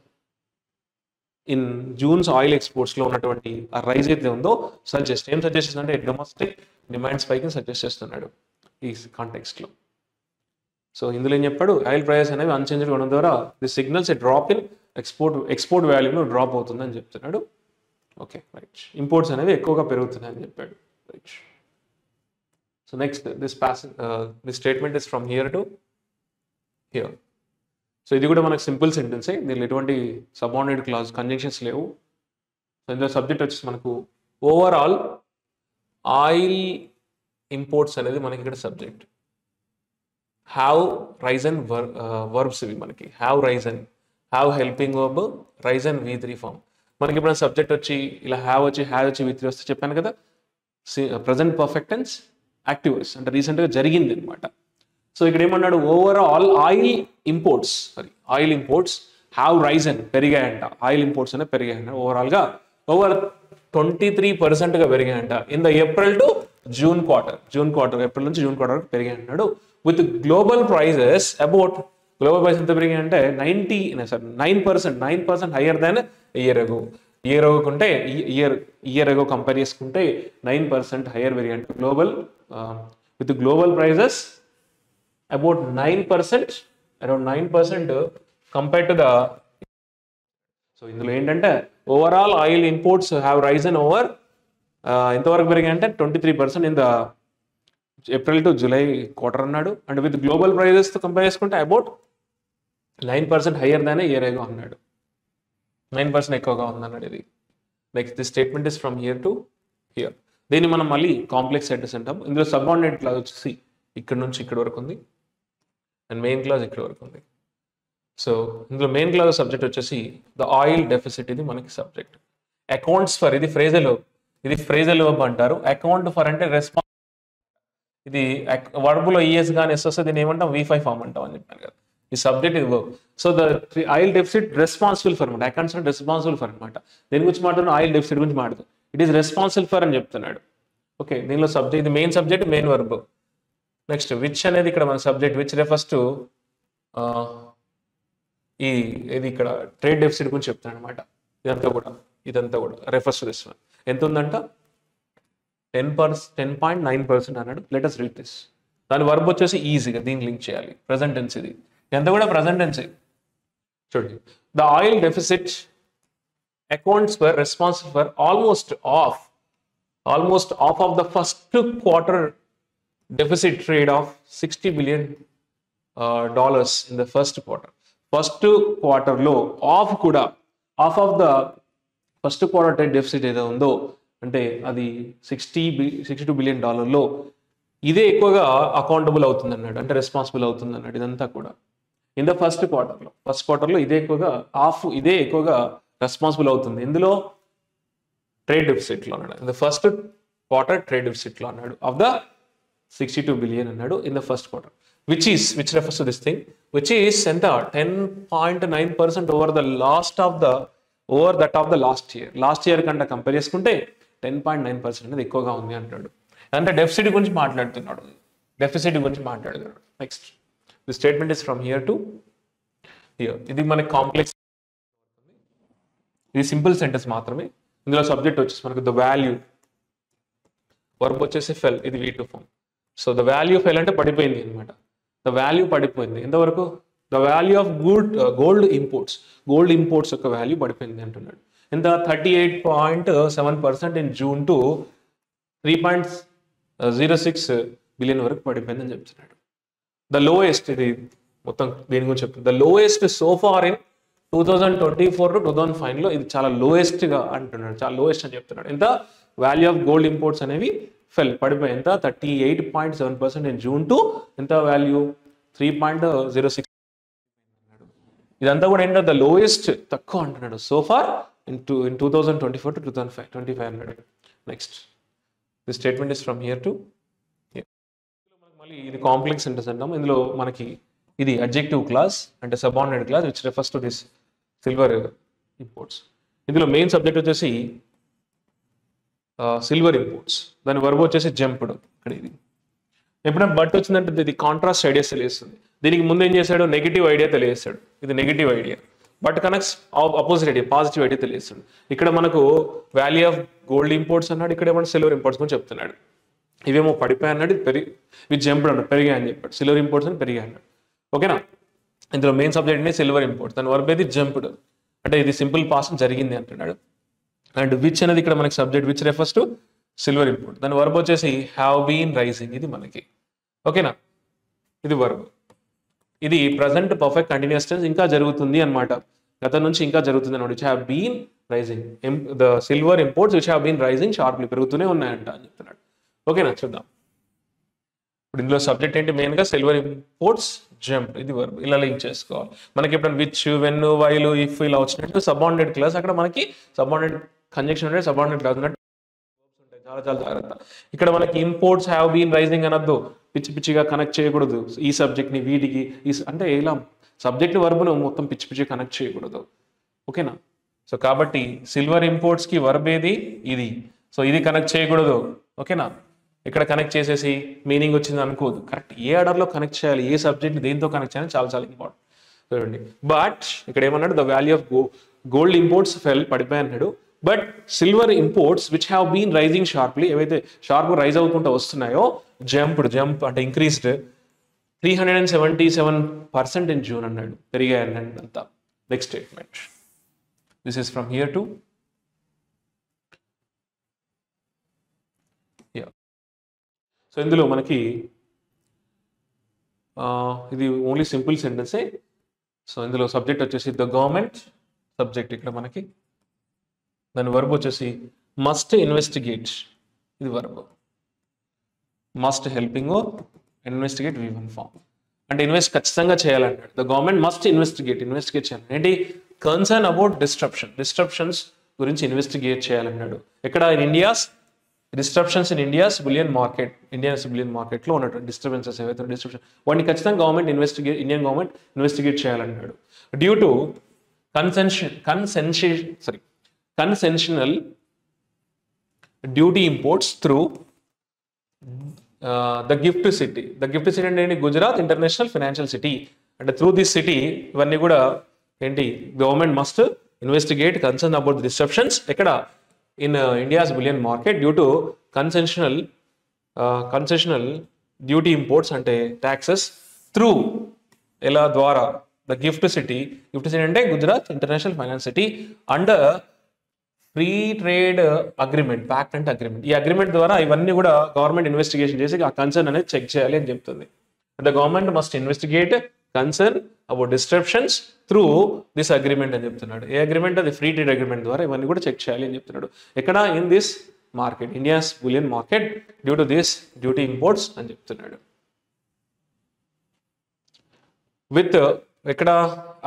in June's oil ఎక్స్పోర్ట్స్లో ఉన్నటువంటి ఆ రైజ్ అయితే ఉందో ఏం సజెస్ట్ చేస్తుంది అంటే డొమెస్టిక్ డిమాండ్ స్పైక్ ని సజెస్ట్ చేస్తున్నాడు ఈ కాంటెక్స్ట్లో. సో ఇందులో ఏం చెప్పాడు, ఆయిల్ ప్రైజెస్ అనేవి అన్చేంజ్డ్ ఉండడం ద్వారా the signals a drop in export వాల్యూలో డ్రాప్ అవుతుందని చెప్తున్నాడు. Okay right. ఇంపోర్ట్స్ అనేవి ఎక్కువగా పెరుగుతున్నాయని చెప్పాడు. Right. So next this statement is from here to here. So ఇది కూడా మనకు సింపుల్ సెంటెన్సే, దీనిలో ఎటువంటి సబార్డినేట్ క్లాజ్ కంజంక్షన్స్ లేవు. సో ఇందులో సబ్జెక్ట్ వచ్చేసి మనకు ఓవరాల్ ఆయిల్ ఇంపోర్ట్స్ అనేది మనకి ఇక్కడ సబ్జెక్ట్. హ్యావ్ రైజన్ వర్బ్స్ ఇవి మనకి. Have risen, have helping verb, risen V3 form. మనకి ఇప్పుడు సబ్జెక్ట్ వచ్చి ఇలా హ్యావ్ వచ్చి V3 వస్తే చెప్పాను కదా, present perfect tense active voice అంటే రీసెంట్గా జరిగింది అనమాట. సో ఇక్కడ ఏమన్నాడు, overall oil imports have risen పెరిగాయంట. ఆయిల్ ఇంపోర్ట్స్ అనేవి పెరిగాయంట ఓవరాల్గా ఓవర్ 23%గా పెరిగాయంట in the April to June quarter April నుంచి జూన్ క్వార్టర్ పెరిగాయంటాడు. With global prices about, global price ఎంత పెరిగాయంటే 9% higher than year ago compare చేసుకుంటే 9% హయ్యర్ పెరిగాయంట global with global prices about 9%, around 9% compare to the. So ఇందులో ఏంటంటే overall oil imports have Ryzen over ఎంతవరకు పెరిగాయంటే 23% in the April to July quarter అన్నాడు. And with global ప్రైజెస్తో compare చేసుకుంటే about 9% higher than year అగో అన్నాడు. 9% ఎక్కువగా ఉందన్నాడు ఇది. Next the statement is from here to here. దీన్ని మనం మళ్ళీ కాంప్లెక్స్ సెంటెన్స్ అంటాం. ఇందులో సబార్డినేట్ క్లాజ్ వచ్చేసి ఇక్కడ నుంచి ఇక్కడ వరకు ఉంది అండ్ మెయిన్ క్లాజ్ ఇక్కడ వరకు ఉంది. సో ఇందులో మెయిన్ క్లాజ్ సబ్జెక్ట్ వచ్చేసి ద ఆయిల్ డెఫిసిట్, ఇది మనకి సబ్జెక్ట్. అకౌంట్స్ ఫర్, ఇది ఫ్రేజల్ వర్బ్ అంటారు. అకౌంట్ ఫర్ అంటే రెస్పాన్స్, ఇది వర్బులో ఈఎస్ కానీ ఎస్ వస్తే దీన్ని ఏమంటాం V5 ఫామ్ అంటాం అని చెప్పాను కదా. ఈ సబ్జెక్ట్ ఇది verb. So the oil deficit responsible for అనమాట. అకౌంట్స్ అంటే రెస్పాన్సిబుల్ ఫర్ అనమాట. దేని గురించి మాట్లాడుతున్నాం, ఆయిల్ డెఫిసిట్ గురించి మాట్లాడుతాం. ఇట్ ఈస్ రెస్పాన్సిబుల్ ఫర్ అని చెప్తున్నాడు. ఓకే, దీనిలో సబ్జెక్ట్, ఇది main subject, main verb. Next which అనేది ఇక్కడ మన సబ్జెక్ట్, విచ్ రెఫర్స్ టు ఇది ఇక్కడ ట్రేడ్ డెఫిసిట్ గురించి చెప్తాను అనమాట. ఇదంతా కూడా రెఫర్స్ టు దిస్ వన్. ఎంత ఉందంట 10.9% అన్నాడు. Let us read this. దాని వర్బ్ వచ్చేసి ఈజీగా దీన్ని లింక్ చేయాలి. ప్రెజెంట్ టెన్స్ ఇది, ఎంత కూడా ప్రెజెంట్ టెన్స్. చూడండి, the oil deficit accounts for responsible for almost half of the first quarter deficit trade of $60 billion in the first quarter. First క్వార్టర్లో half of the first quarter trade deficit ఏదో ఉందో అంటే అది $62 billion ఇదే ఎక్కువగా accountable అవుతుంది అన్నాడు, అంటే రెస్పాన్సిబుల్ అవుతుంది అన్నాడు. ఇదంతా కూడా ఇన్ ద ఫస్ట్ క్వార్టర్లో ఇదే ఎక్కువగా రెస్పాన్సిబుల్ అవుతుంది. ఇందులో ట్రేడ్ డెఫిసిట్లో అన్నాడు, in the first quarter trade డెఫిసిట్లో అన్నాడు ఆఫ్ ద 62 బిలియన్ అన్నాడు in the first quarter, which refers to this thing, which is ఎంత 10.9% over that of the last year కంటే కంపేర్ చేసుకుంటే 10.9% అనేది ఎక్కువగా ఉంది అంటాడు. అంటే డెఫిసిట్ గురించి మాట్లాడుతున్నాడు. Next the statement is from here to here. ఇది మనకి కాంప్లెక్స్, ఇది సింపుల్ సెంటెన్స్ మాత్రమే. ఇందులో సబ్జెక్ట్ వచ్చేసి మనకు ద వాల్యూ, వర్బ్ వచ్చేసి ఫెల్, ఇది V2 form. So the value fell అంటే పడిపోయింది అనమాట. ద వాల్యూ పడిపోయింది ఎంతవరకు, the value of gold imports యొక్క వాల్యూ పడిపోయింది అంటున్నాడు. ఎంత 38.7% ఇన్ జూన్ టు 3.06 బిలియన్ వరకు పడిపోయింది అని చెప్తున్నాడు. ద లోయెస్ట్, ఇది మొత్తం దేని గురించి చెప్తుంది, the lowest so far in 2024 to 2005 ఇది చాలా లోయెస్ట్గా అంటున్నాడు, చాలా లోయెస్ట్ అని చెప్తున్నాడు. ఎంత వాల్యూ ఆఫ్ గోల్డ్ ఇంపోర్ట్స్ అనేవి ఫెల్ పడిపోయి ఎంత 38.7% ఇన్ జూన్ టు ఎంత వాల్యూ 3.06. ఇదంతా కూడా ఏంటో ద లోయెస్ట్, తక్కువ అంటున్నాడు సో ఫార్ ఇన్ 2024 to 2025 అన్నాడు. Next the statement is from here to మళ్ళీ ఇది కాంప్లెక్స్ సెంటెన్స్ అంటాం. ఇందులో మనకి ఇది అడ్జెక్టివ్ క్లాస్ అంటే subordinate class which refers to this silver imports. ఇందులో మెయిన్ సబ్జెక్ట్ వచ్చేసి సిల్వర్ ఇంపోర్ట్స్, దాని వర్బ్ వచ్చేసి జంప్డ్. ఇక్కడ ఇది ఎప్పుడైనా బట్ వచ్చిందంటే ఇది కాంట్రాస్ట్ ఐడియాస్ తెలియస్తుంది. దీనికి ముందు ఏం చేశాడు, నెగిటివ్ ఐడియా తెలియస్తాడు. ఇది negative idea, but connects opposite idea, positive idea తెలియస్తాడు. ఇక్కడ మనకు వాల్యూ ఆఫ్ గోల్డ్ ఇంపోర్ట్స్ అన్నాడు, ఇక్కడ ఏమన్నా సిల్వర్ ఇంపోర్ట్స్ గురించి చెప్తున్నాడు. ఇవేమో పడిపోయి అన్నాడు, ఇవి జంప్డ్ అన్నాడు, పెరిగాయని చెప్పాడు. సిల్వర్ ఇంపోర్ట్స్ అని పెరిగాయి అన్నాడు. ఓకేనా. ఇందులో మెయిన్ సబ్జెక్ట్ ని సిల్వర్ ఇంపోర్ట్స్, దాని వర్బ్ ఏది జంప్డ్, అంటే ఇది సింపుల్ పాస్ట్ జరిగింది అంటున్నాడు. అండ్ విచ్ అనేది ఇక్కడ మనకి subject, which refers to silver import, దాని వర్బ్ వచ్చేసి హ్యావ్ బీన్ రైజింగ్, ఇది మనకి ఓకేనా. ఇది వర్బ్, ఇది ప్రజెంట్ పర్ఫెక్ట్ కంటిన్యూస్ టెన్స్, ఇంకా జరుగుతుంది అనమాట, గతం నుంచి ఇంకా జరుగుతుంది అనమాట. Which have been rising, the silver imports which have been rising sharply, పెరుగుతూనే ఉన్నాయంట అని చెప్తున్నాడు. ఓకేనా, చూద్దాం. ఇప్పుడు ఇందులో సబ్జెక్ట్ ఏంటి, మెయిన్ గా సిల్వర్ ఇంపోర్ట్స్ జంప్, ఇది వర్బ్, ఇలా లింక్ చేసుకోవాలి. మనకి ఎప్పుడైనా విచ్, వెన్, వైల్, ఇఫ్ ఇలా వచ్చినట్టు సబార్డినేట్ క్లాస్, అక్కడ మనకి సబార్డినేట్ కంజంక్షన్ ఉంటే సబార్డినేట్ క్లాస్ ఉన్నట్టు ఉంటాయి, చాలా చాలా జాగ్రత్త. ఇక్కడ మనకి ఇంపోర్ట్స్ హ్యావ్ బీన్ రైజింగ్ అనొద్దు, పిచ్చి పిచ్చిగా కనెక్ట్ చేయకూడదు ఈ సబ్జెక్ట్ ని వీటికి, అంటే ఇలా సబ్జెక్ట్ వర్బ్ను మొత్తం పిచ్చి పిచ్చిగా కనెక్ట్ చేయకూడదు. ఓకేనా. సో కాబట్టి సిల్వర్ ఇంపోర్ట్స్ కి వర్బ్ ఏది, ఇది. సో ఇది కనెక్ట్ చేయకూడదు. ఓకేనా. ఇక్కడ కనెక్ట్ చేసేసి మీనింగ్ వచ్చింది అనుకోదు, కరెక్ట్ ఏ ఆర్డర్లో కనెక్ట్ చేయాలి, ఏ సబ్జెక్ట్ దేంతో కనెక్ట్ చేయాలి, చాలా చాలా ఇంపార్టెంట్. చూడండి, బట్ ఇక్కడ ఏమన్నాడు, the value of gold imports fell, పడిపోయి అన్నాడు. But silver imports which have been rising sharply, ఏవైతే షార్ప్ రైజ్ అవుతుంటూ వస్తున్నాయో, జంప్ అంటే ఇంక్రీస్డ్ 377% ఇన్ జూన్ అన్నాడు, పెరిగాయి అన్నాడు అంతా. Next statement, this is from here to so ఇందులో మనకి ఇది ఓన్లీ సింపుల్ సెంటెన్సే. సో ఇందులో సబ్జెక్ట్ వచ్చేసి ద గవర్నమెంట్, సబ్జెక్ట్ ఇక్కడ మనకి, దాని వర్బ్ వచ్చేసి మస్ట్ ఇన్వెస్టిగేట్, ఇది verb. Must helping investigate V1 form, అంటే ఖచ్చితంగా చేయాలంటాడు. ద గవర్నమెంట్ మస్ట్ ఇన్వెస్టిగేట్ చేయాలి ఏంటి, కన్సర్న్ అబౌట్ డిస్ట్రప్షన్స్ గురించి ఇన్వెస్టిగేట్ చేయాలన్నాడు. ఎక్కడ, in India's disruptions in India's bullion market, bullion మార్కెట్లో ఉన్నటువంటి డిస్టర్బెన్సెస్ ఏవైతే డిస్ట్రప్షన్, వాటిని ఖచ్చితంగా ఇండియన్ గవర్నమెంట్ ఇన్వెస్టిగేట్ చేయాలన్నాడు. Due to concessional duty imports through the GIFT City అంటే ఏంటి, గుజరాత్ ఇంటర్నేషనల్ ఫైనాన్షియల్ సిటీ, అంటే త్రూ దిస్ సిటీ ఇవన్నీ కూడా ఏంటి, government must investigate concern about disruptions ఎక్కడ, in India's bullion market due to concessional duty imports అంటే taxes through ఎలా ద్వారా the gift city అంటే Gujarat international finance city under free trade agreement, pact అంటే agreement, ఈ అగ్రిమెంట్ ద్వారా ఇవన్నీ కూడా గవర్నమెంట్ ఇన్వెస్టిగేషన్ చేసి ఆ కన్సర్న్ అనేది చెక్ చేయాలి అని చెప్తుంది. The government must investigate concern about disruptions through this agreement అని చెప్తున్నాడు. ఏ అగ్రిమెంట్, అది ఫ్రీ ట్రేడ్ అగ్రిమెంట్ ద్వారా ఇవన్నీ కూడా చెక్ చేయాలి అని చెప్తున్నాడు. ఎక్కడ, in this market, India's bullion market due to this duty imports అని చెప్తున్నాడు. విత్ ఎక్కడ,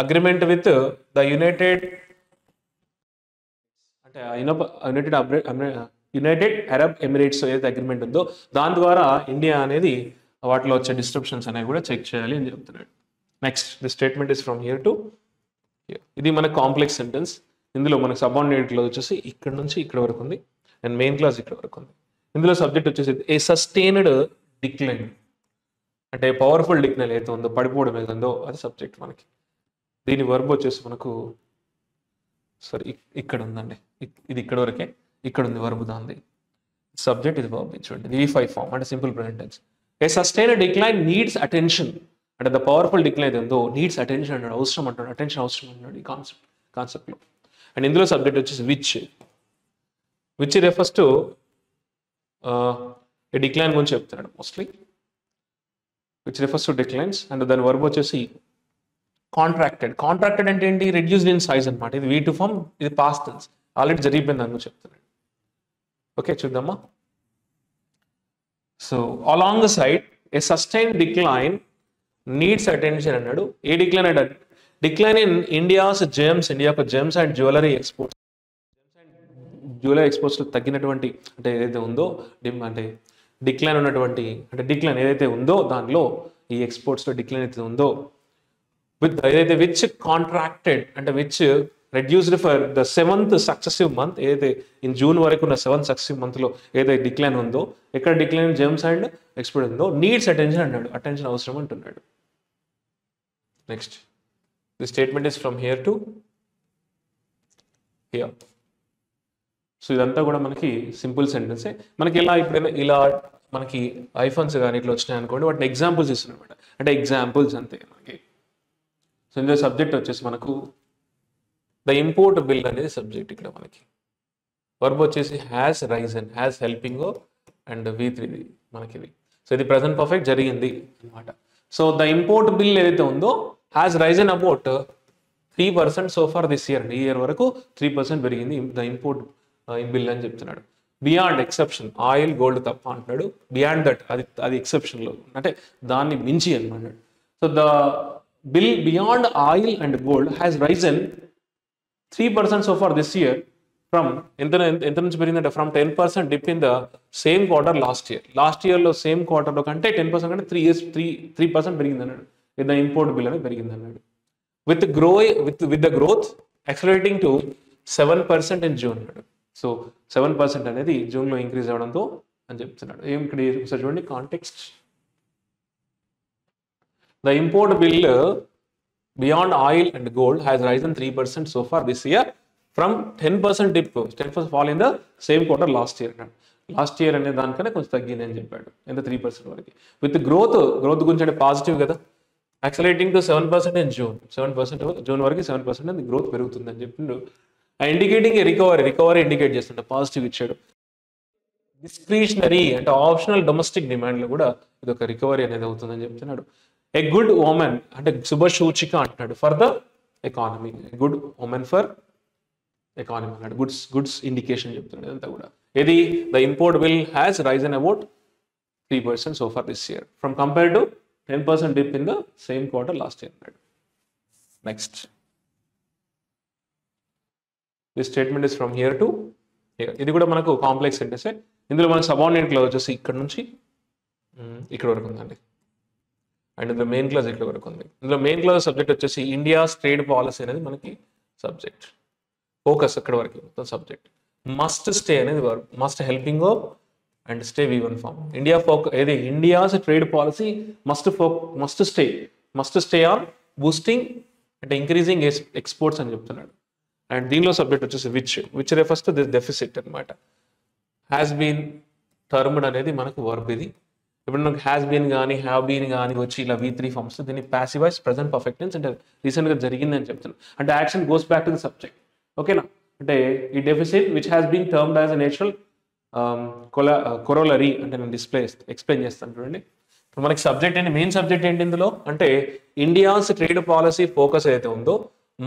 agreement with the United Arab Emirates ఏదైతే అగ్రిమెంట్ ఉందో దాని ద్వారా ఇండియా అనేది వాటిలో వచ్చే డిస్ట్రప్షన్స్ అనేవి కూడా చెక్ చేయాలి అని చెప్తున్నాడు. Next, the statement is from here to here, ఇది మన కాంప్లెక్స్ సెంటెన్స్. ఇందులో మనకు సబార్డినేట్ క్లాజ్ వచ్చేసి ఇక్కడ నుంచి ఇక్కడ వరకు ఉంది అండ్ మెయిన్ క్లాజ్ ఇక్కడ వరకు ఉంది. ఇందులో సబ్జెక్ట్ వచ్చేసి ఏ సస్టైన్డ్ డిక్లైన్, అంటే పవర్ఫుల్ డిక్లైన్ ఏదైతే ఉందో, పడిపోవడం ఏదో అది సబ్జెక్ట్ మనకి. దీని వర్బ్ వచ్చేసి మనకు ఇక్కడ ఉందండి, ఇది ఇక్కడ వరకే, ఇక్కడ ఉంది వర్బ్ దాంది, సబ్జెక్ట్ ఇది వర్బ్. చూడండి, V5 ఫామ్ అంటే సింపుల్ ప్రెజెంట్ టెన్స్. ఏ సస్టైన్డ్ డిక్లైన్ నీడ్స్ అటెన్షన్, అంటే ద పవర్ఫుల్ డిక్లైన్ ఉందో నీడ్స్ అటెన్షన్ అంటాడు, అవసరం అంటాడు, అటెన్షన్ అవసరం అంటాడు ఈ కాన్సెప్ట్లో. అండ్ ఇందులో సబ్జెక్ట్ వచ్చేసి విచ్ రెఫర్స్ టు డిక్లైన్ గురించి చెప్తున్నాడు mostly, which refers to declines. And దాని వర్బ్ వచ్చేసి కాంట్రాక్టెడ్ అంటే ఏంటి, రెడ్యూస్డ్ ఇన్ సైజ్ అనమాట. ఇది V2 ఫామ్, ఇది పాస్ట్ టెన్స్, ఆల్రెడీ జరిగిపోయింది అని చెప్తున్నాడు. ఓకే, చూద్దామా. So along the side a sustain decline needs attention అన్నాడు. ఏ డిక్లైన్ అంటే decline in India's gems, India యొక్క gems and jewellery exports, jewellery ఎక్స్పోర్ట్స్లో తగ్గినటువంటి అంటే ఏదైతే ఉందో అంటే డిక్లైన్ ఉన్నటువంటి, అంటే డిక్లైన్ ఏదైతే ఉందో దానిలో ఈ ఎక్స్పోర్ట్స్లో డిక్లైన్ అయితే ఉందో, విత్ ఏదైతే విచ్ కాంట్రాక్టెడ్ అంటే which reduced for the 7th successive month, ఏదైతే ఇన్ జూన్ వరకు ఉన్న 7th సక్సెసివ్ మంత్లో ఏదైతే డిక్లైన్ ఉందో, ఎక్కడ డిక్లైన్ జెమ్స్ అండ్ ఎక్స్పోర్ట్ ఉందో నీడ్స్ అటెన్షన్ అన్నాడు, అటెన్షన్ అవసరం అంటున్నాడు. Next, the statement is from here to here. So ఇదంతా కూడా మనకి సింపుల్ సెంటెన్సే. మనకి ఇలా ఎప్పుడైనా ఇలా మనకి ఐఫోన్స్ కానీ ఇట్లా వచ్చినాయి అనుకోండి, వాటిని ఎగ్జాంపుల్స్ ఇస్తున్నాయి అనమాట. అంటే ఎగ్జాంపుల్స్ అంతే మనకి. సో ఇందులో సబ్జెక్ట్ వచ్చేసి మనకు ద ఇంపోర్ట్ బిల్ అనేది సబ్జెక్ట్ ఇక్కడ మనకి. వర్బ్ వచ్చేసి has Ryzen, has helping and V3 మనకి ఇది. సో ఇది ప్రజెంట్ పర్ఫెక్ట్ జరిగింది అనమాట. సో ద ఇంపోర్ట్ బిల్ ఏదైతే ఉందో has risen about 3% so far this year. ఈ ఇయర్ వరకు 3% పెరిగింది ద ఇంపోర్ట్ బిల్ అని చెప్తున్నాడు. బియాండ్ ఎక్సెప్షన్, ఆయిల్ గోల్డ్ తప్ప అంటున్నాడు. బియాండ్ దట్ అది ఎక్సెప్షన్లో అంటే దాన్ని మించి అన్నాడు. So the bill beyond oil and gold has risen 3% so far this year from ఎంత నుంచి పెరిగిందంటే from 10% dip in the same quarter last year. Last ఇయర్లో సేమ్ క్వార్టర్లో కంటే 10% కంటే 3% పెరిగింది అన్నాడు. ద ఇంపోర్ట్ బిల్ అనేది పెరిగింది అన్నాడు. With the growth accelerating to 7% in June అన్నాడు. సో 7% అనేది జూన్లో ఇంక్రీజ్ అవ్వడంతో అని చెప్తున్నాడు. ఏం ఇక్కడ ఒకసారి చూడండి context. The import bill beyond oil and gold has risen 3% so far this year from 10% dip, 10% fall in the same quarter last year అన్నాడు. లాస్ట్ ఇయర్ అనే దానికన్నా కొంచెం తగ్గింది అని చెప్పాడు. ఎంత 3% వరకు. విత్ గ్రోత్ గురించి అంటే పాజిటివ్ కదా. Accelerating to 7% in June, 7% June వరకు 7% అనేది గ్రోత్ పెరుగుతుంది అని చెప్పిండు. ఇండికేటింగ్ రికవరీ ఇండికేట్ చేస్తుంటే పాజిటివ్ ఇచ్చాడు. డిస్క్రిషనరీ అంటే ఆప్షనల్ డొమెస్టిక్ డిమాండ్లో కూడా ఇది ఒక రికవరీ అనేది అవుతుందని చెప్తున్నాడు. ఏ గుడ్ ఓమెన్ అంటే శుభ సూచిక అంటున్నాడు for the economy. Good omen for economy అన్నాడు. గుడ్స్ ఇండికేషన్ చెప్తున్నాడు ఇదంతా కూడా. ఏది the import bill has risen about 3% so far this year from compare to 10% dip in the same quarter last year అన్నాడు. Next this statement is from here to here. ఇది కూడా మనకు complex sentence. ఇందులో మనకు సబార్డినేట్ క్లాజ్ వచ్చేసి ఇక్కడ నుంచి ఇక్కడ వరకు ఉందండి. అండ్ ఇందులో మెయిన్ క్లాజ్ ఇక్కడ వరకు ఉంది. ఇందులో మెయిన్ క్లాజ్ సబ్జెక్ట్ వచ్చేసి ఇండియాస్ ట్రేడ్ పాలసీ అనేది మనకి సబ్జెక్ట్. ఫోకస్ అక్కడ వరకు మొత్తం సబ్జెక్ట్. మస్ట్ స్టే అనేది verb. Must helping and stay V1 form. India's trade policy must stay on boosting అంటే ఇంక్రీజింగ్ ఎక్స్పోర్ట్స్ అని చెప్తున్నాడు. అండ్ దీనిలో సబ్జెక్ట్ వచ్చేసి which refers to this deficit అనమాట. హ్యాస్ బీన్ టర్మ్డ్ అనేది మనకు వర్బ్ ఇది. ఇప్పుడు మనకు హ్యాస్ బీన్ కానీ హ్యావ్ బీన్ కానీ వచ్చి ఇలా V3 ఫామ్స్ దీన్ని ప్యాసివైజ్ ప్రజెంట్ పర్ఫెక్ట్ టెన్స్ అంటే రీసెంట్గా జరిగింది అని చెప్తున్నాను. అంటే action goes back to the subject. ఓకేనా. అంటే ఈ deficit which has been termed as a natural corollary అంటే నేను ఎక్స్ప్లెయిన్ చేస్తాను చూడండి. ఇప్పుడు మనకి సబ్జెక్ట్ ఏంటి, మెయిన్ సబ్జెక్ట్ ఏంటి ఇందులో అంటే ఇండియాస్ ట్రేడ్ పాలసీ ఫోకస్ ఏదైతే ఉందో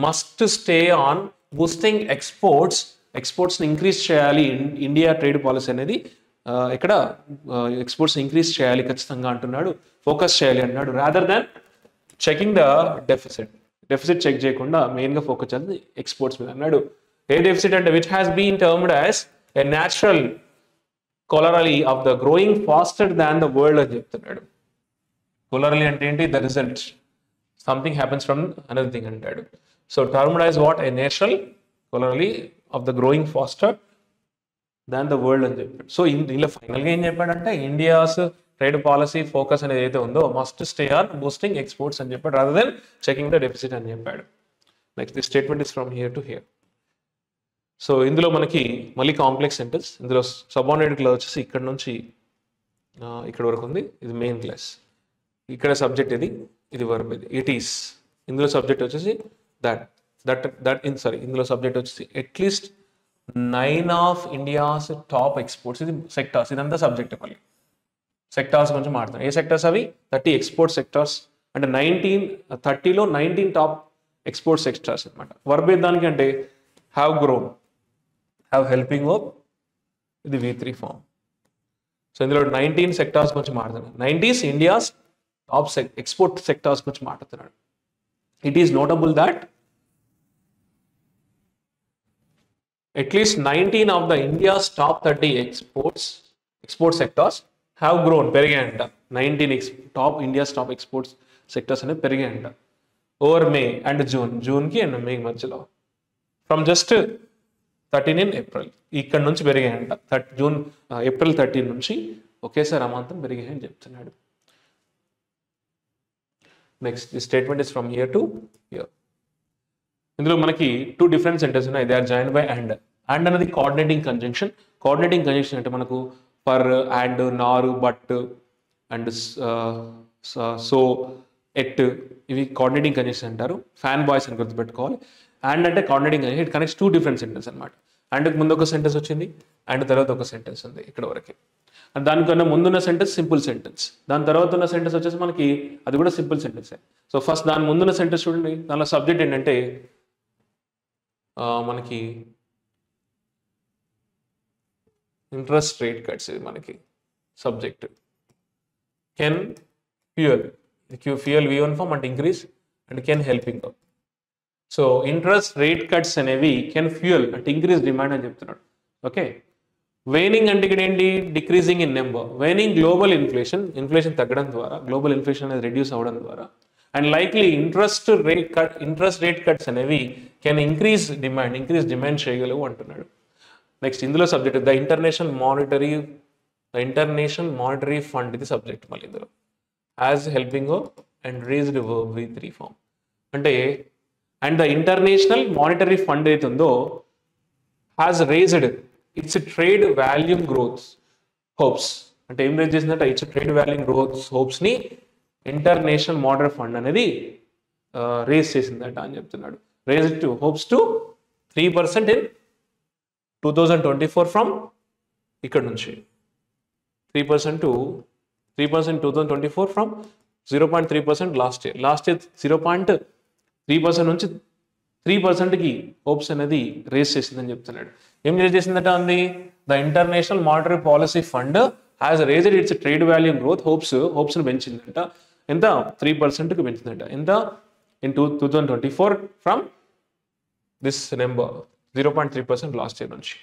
మస్ట్ స్టే ఆన్ బూస్టింగ్ ఎక్స్పోర్ట్స్ని ఇంక్రీజ్ చేయాలి. ఇండియా ట్రేడ్ పాలసీ అనేది ఇక్కడ ఎక్స్పోర్ట్స్ ఇంక్రీజ్ చేయాలి ఖచ్చితంగా అంటున్నాడు. ఫోకస్ చేయాలి అన్నాడు. Rather than checking the deficit check చేయకుండా మెయిన్గా ఫోకస్ చేయాలి ఎక్స్పోర్ట్స్ మీద అన్నాడు. ఏ డెఫిసిట్ అంటే which has been termed as a natural corollary of the growing faster than the world అని చెప్తున్నాడు. కొలరలీ అంటే ఏంటి, the result something happens from another thing అంటాడు. So termed as what, a natural corollary of the growing faster than the world అని చెప్పాడు. So దీనిలో ఫైనల్గా ఏం చెప్పాడంటే ఇండియాస్ ట్రేడ్ పాలసీ ఫోకస్ అనేది ఏదైతే ఉందో must stay on boosting exports అని చెప్పాడు rather than checking the deficit అని చెప్పాడు. Next the statement is from here to here. So ఇందులో మనకి మళ్ళీ కాంప్లెక్స్ సెంటెన్స్. ఇందులో సబార్డినేట్ క్లాజ్ వచ్చేసి ఇక్కడ నుంచి ఇక్కడ వరకు ఉంది. ఇది మెయిన్ క్లాస్. ఇక్కడ సబ్జెక్ట్ ఇది వర్బ్ ఇట్ ఈస్. ఇందులో సబ్జెక్ట్ వచ్చేసి ఇందులో సబ్జెక్ట్ వచ్చేసి at least 9 of India's top exports. ఇది సెక్టార్స్, ఇదంతా సబ్జెక్ట్. మళ్ళీ సెక్టార్స్ కొంచెం మాట్లాడతాం. ఏ సెక్టార్స్ అవి? 30 ఎక్స్పోర్ట్ సెక్టార్స్. అంటే 30లో 19 టాప్ ఎక్స్పోర్ట్ సెక్టార్స్ అనమాట. వర్బ్ దానికి అంటే have grown, have helping verb, ఇది V3 ఫామ్. సో ఇందులో 19 సెక్టార్స్ గురించి మాట్లాడుతున్నాడు. 90s India's top export sectors గురించి మాట్లాడుతున్నాడు. It is notable that at least 19 of the India's top 30 export sectors have grown, పెరిగాయంట. 19 top India's top exports sectors అనేది పెరిగాయంట over May and జూన్కి and మే మధ్యలో. From just 13 in April ఇక్కడ నుంచి పెరిగాయంట. April 13 నుంచి ఒకేసారి అమాంతం పెరిగాయని చెప్తున్నాడు. Next the statement is from here to here. ఇందులో మనకి 2 డిఫరెంట్ సెంటెన్స్ ఉన్నాయి. They are join by and. And అనేది కోఆర్డినేటింగ్ కంజంక్షన్. కోఆర్డినేటింగ్ కంజంక్షన్ అంటే మనకు for and nor but and so yet ఇవి కోఆర్డినేటింగ్ కంజెషన్ అంటారు. ఫ్యాన్ బాయ్స్ అని గుర్తుపెట్టుకోవాలి. అండ్ అంటే coordinating conjunction, it connects two different sentence అనమాట. అండ్కి ముందు ఒక సెంటెన్స్ వచ్చింది, అండ్ తర్వాత ఒక సెంటెన్స్ ఉంది ఇక్కడ వరకు. అండ్ దానికన్నా ముందున్న సెంటెన్స్ సింపుల్ సెంటెన్స్, దాని తర్వాత ఉన్న సెంటెన్స్ వచ్చేసి మనకి అది కూడా సింపుల్ సెంటెన్సే. సో ఫస్ట్ దాని ముందున్న సెంటెన్స్ చూడండి, దానిలో సబ్జెక్ట్ ఏంటంటే మనకి ఇంట్రెస్ట్ రేట్ కట్స్, ఇది మనకి subject. Can fuel, fuel V1 form అంటే increase, and can helping up. So interest rate cuts అనేవి కెన్ ఫ్యూయల్ అంటే ఇంక్రీజ్ డిమాండ్ అని చెప్తున్నాడు. ఓకే, వేనింగ్ అంటే ఇక్కడ ఏంటి, decreasing in number. Waning global inflation తగ్గడం ద్వారా, గ్లోబల్ ఇన్ఫ్లేషన్ అనేది రెడ్యూస్ అవ్వడం ద్వారా. And likely interest rate cuts అనేవి కెన్ ఇంక్రీజ్ డిమాండ్ చేయగలవు అంటున్నాడు. నెక్స్ట్ ఇందులో subject the international monetary fund, ఇది సబ్జెక్ట్ మళ్ళీ ఇందులో. As helping and raised verb V3 form అంటే, and the international monetary fund అయితే ఉందో has raised its trade volume growth hopes. అంటే ఏం రేజ్ చేసిందంటే its trade volume growth hopes ని ఇంటర్నేషనల్ మానిటరీ ఫండ్ అనేది రేజ్ చేసిందట అని చెప్తున్నాడు. Raise to hopes to 3% in 2024 from ఇక్కడ నుంచి 3% to 2024 ఫ్రమ్ 0.3% లాస్ట్ ఇయర్ 0.3% నుంచి 3%కి హోప్స్ అనేది రేస్ చేసిందని చెప్తున్నాడు. ఏం రేజ్ చేసిందట అంది, the international monetary policy fund has raised its trade volume growth హోప్స్ని పెంచిందంట. ఎంత, 3%కి పెంచిందంట. ఎంత, in 2024 from this number 0.3% last year నుంచి.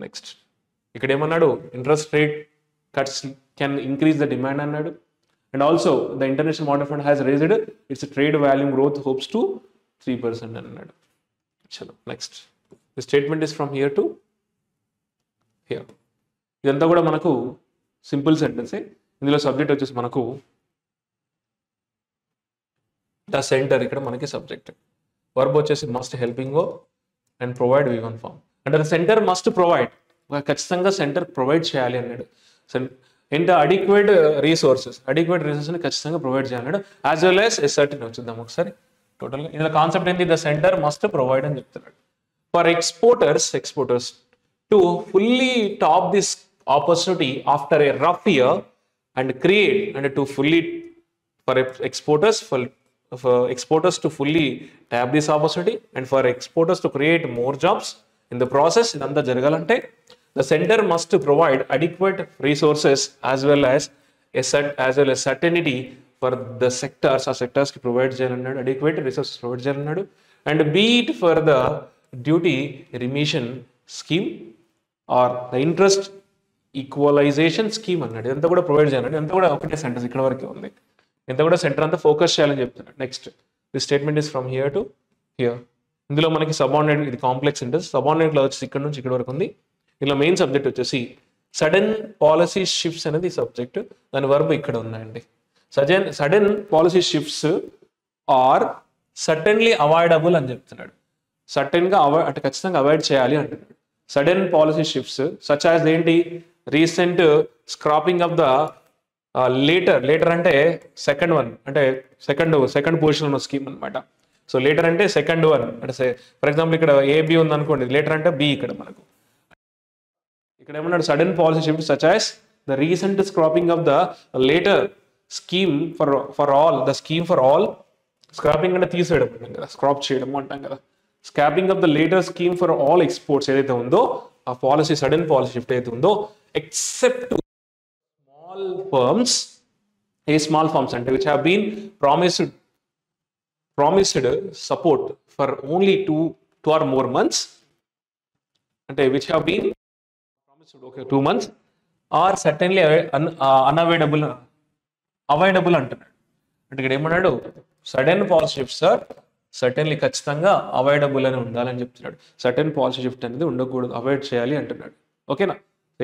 నెక్స్ట్ ఇక్కడ ఏమన్నాడు, interest rate cuts can increase the demand అన్నాడు. And also the international monetary fund has raised its trade volume growth hopes to 3% అన్నాడు. చలో next, the statement is from here to here. ఇదంతా కూడా మనకు simple సెంటెన్సే. ఇందులో subject వచ్చేసి మనకు the centre, ఇక్కడ మనకి సబ్జెక్ట్. వర్బ్ వచ్చేసి must helping and provide V1 form. అంటే ద సెంటర్ మస్ట్ ప్రొవైడ్, ఖచ్చితంగా సెంటర్ ప్రొవైడ్ చేయాలి అన్నాడు. ఎంత అడిక్వేట్ రిసోర్సెస్ని ఖచ్చితంగా ప్రొవైడ్ చేయాలన్నాడు. As well as certain. చూద్దాం ఒకసారి టోటల్గా ఇందులో కాన్సెప్ట్ ఏంటి, ద సెంటర్ మస్ట్ ప్రొవైడ్ అని చెప్తున్నాడు. For exporters to fully tap this opportunity after a rough year and create, అంటే to fully for exporters to fully tap this opportunity and for exporters to create more jobs in the process. ఇదంతా జరగాలంటే the center must provide adequate resources as well as certainty for the sectors. ఆ sectors కి provide చేయాలన్నాడు, adequate resources provide చేయాలన్నాడు. and be it for the duty remission scheme or the interest equalization scheme అన్నాడు. ఇదంతా కూడా provide చేయాలండి. ఇదంతా కూడా ఒకటే సెంటెన్స్ ఇక్కడ వరకే ఉంది. ఇంత కూడా సెంటర్ అంతా ఫోకస్ చేయాలని చెప్తున్నాడు. Next, the statement is from here to here. ఇందులో మనకి సబార్డినేట్, ఇది కాంప్లెక్స్ సెంటెన్స్. సబార్డినేట్లో వచ్చేసి ఇక్కడ నుంచి ఇక్కడ వరకు ఉంది. ఇందులో మెయిన్ సబ్జెక్ట్ వచ్చేసి సడన్ పాలసీ షిఫ్ట్స్ అనేది సబ్జెక్ట్, దాని వర్బ్ ఇక్కడ ఉన్నాయండి. Sudden policy shifts are certainly avoidable అని చెప్తున్నాడు. సర్టన్గా అంటే ఖచ్చితంగా అవాయిడ్ చేయాలి అంటున్నాడు. Sudden policy shifts such as ఏంటి, recent scrapping of the latter అంటే సెకండ్ వన్, అంటే సెకండ్ పొజిషన్ ఉన్న స్కీమ్ అనమాట. సో లేటర్ అంటే సెకండ్ వన్, అంటే ఫర్ ఎగ్జాంపుల్ ఇక్కడ AB ఉంది అనుకోండి, లేటర్ అంటే B. ఇక్కడ మనకు ఇక్కడ ఏమన్నాడు, sudden policy shift such as the recent scrapping of the later scheme for all. Scrapping అంటే తీసేయడం అంటాం కదా, స్క్రాప్ చేయడం అంటాం కదా. Scrapping of the later scheme for all exports ఏదైతే ఉందో, ఆ పాలసీ సడన్ పాలసీ షిఫ్ట్ ఏదైతే ఉందో, ఎక్సెప్ట్ small firms అంటే which have been promised support for only 2 or more months, అంటే which have been promised 2 months are certainly unavoidable అంటున్నాడు. అంటే ఇక్కడ ఏమన్నాడు, sudden policy shifts are certainly ఖచ్చితంగా అవాయిడబుల్ అని ఉండాలని చెప్తున్నాడు. సడన్ పాలసీ షిఫ్ట్ అనేది ఉండకూడదు, అవాయిడ్ చేయాలి అంటున్నాడు. ఓకేనా,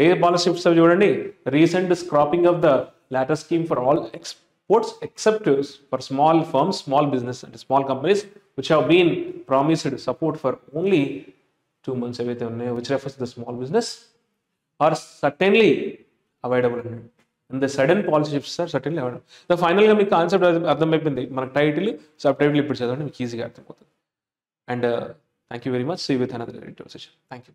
ఏ పాలసీ షిఫ్ట్స్ అవి చూడండి, recent scrapping of the latter scheme for all exports except for small firms, small business and small companies which have been promised support for only 2 months, which refers to the small business, or certainly avoidable అన్నాడు. And the sudden policy shifts are certainly avoidable. The ఫైనల్గా మీకు concept అర్థమైపోయింది. మనకు title sub title ఇప్పుడు చదవండి, మీకు ఈజీగా అర్థమవుతుంది. And thank you very much. See with another interview session. Thank you.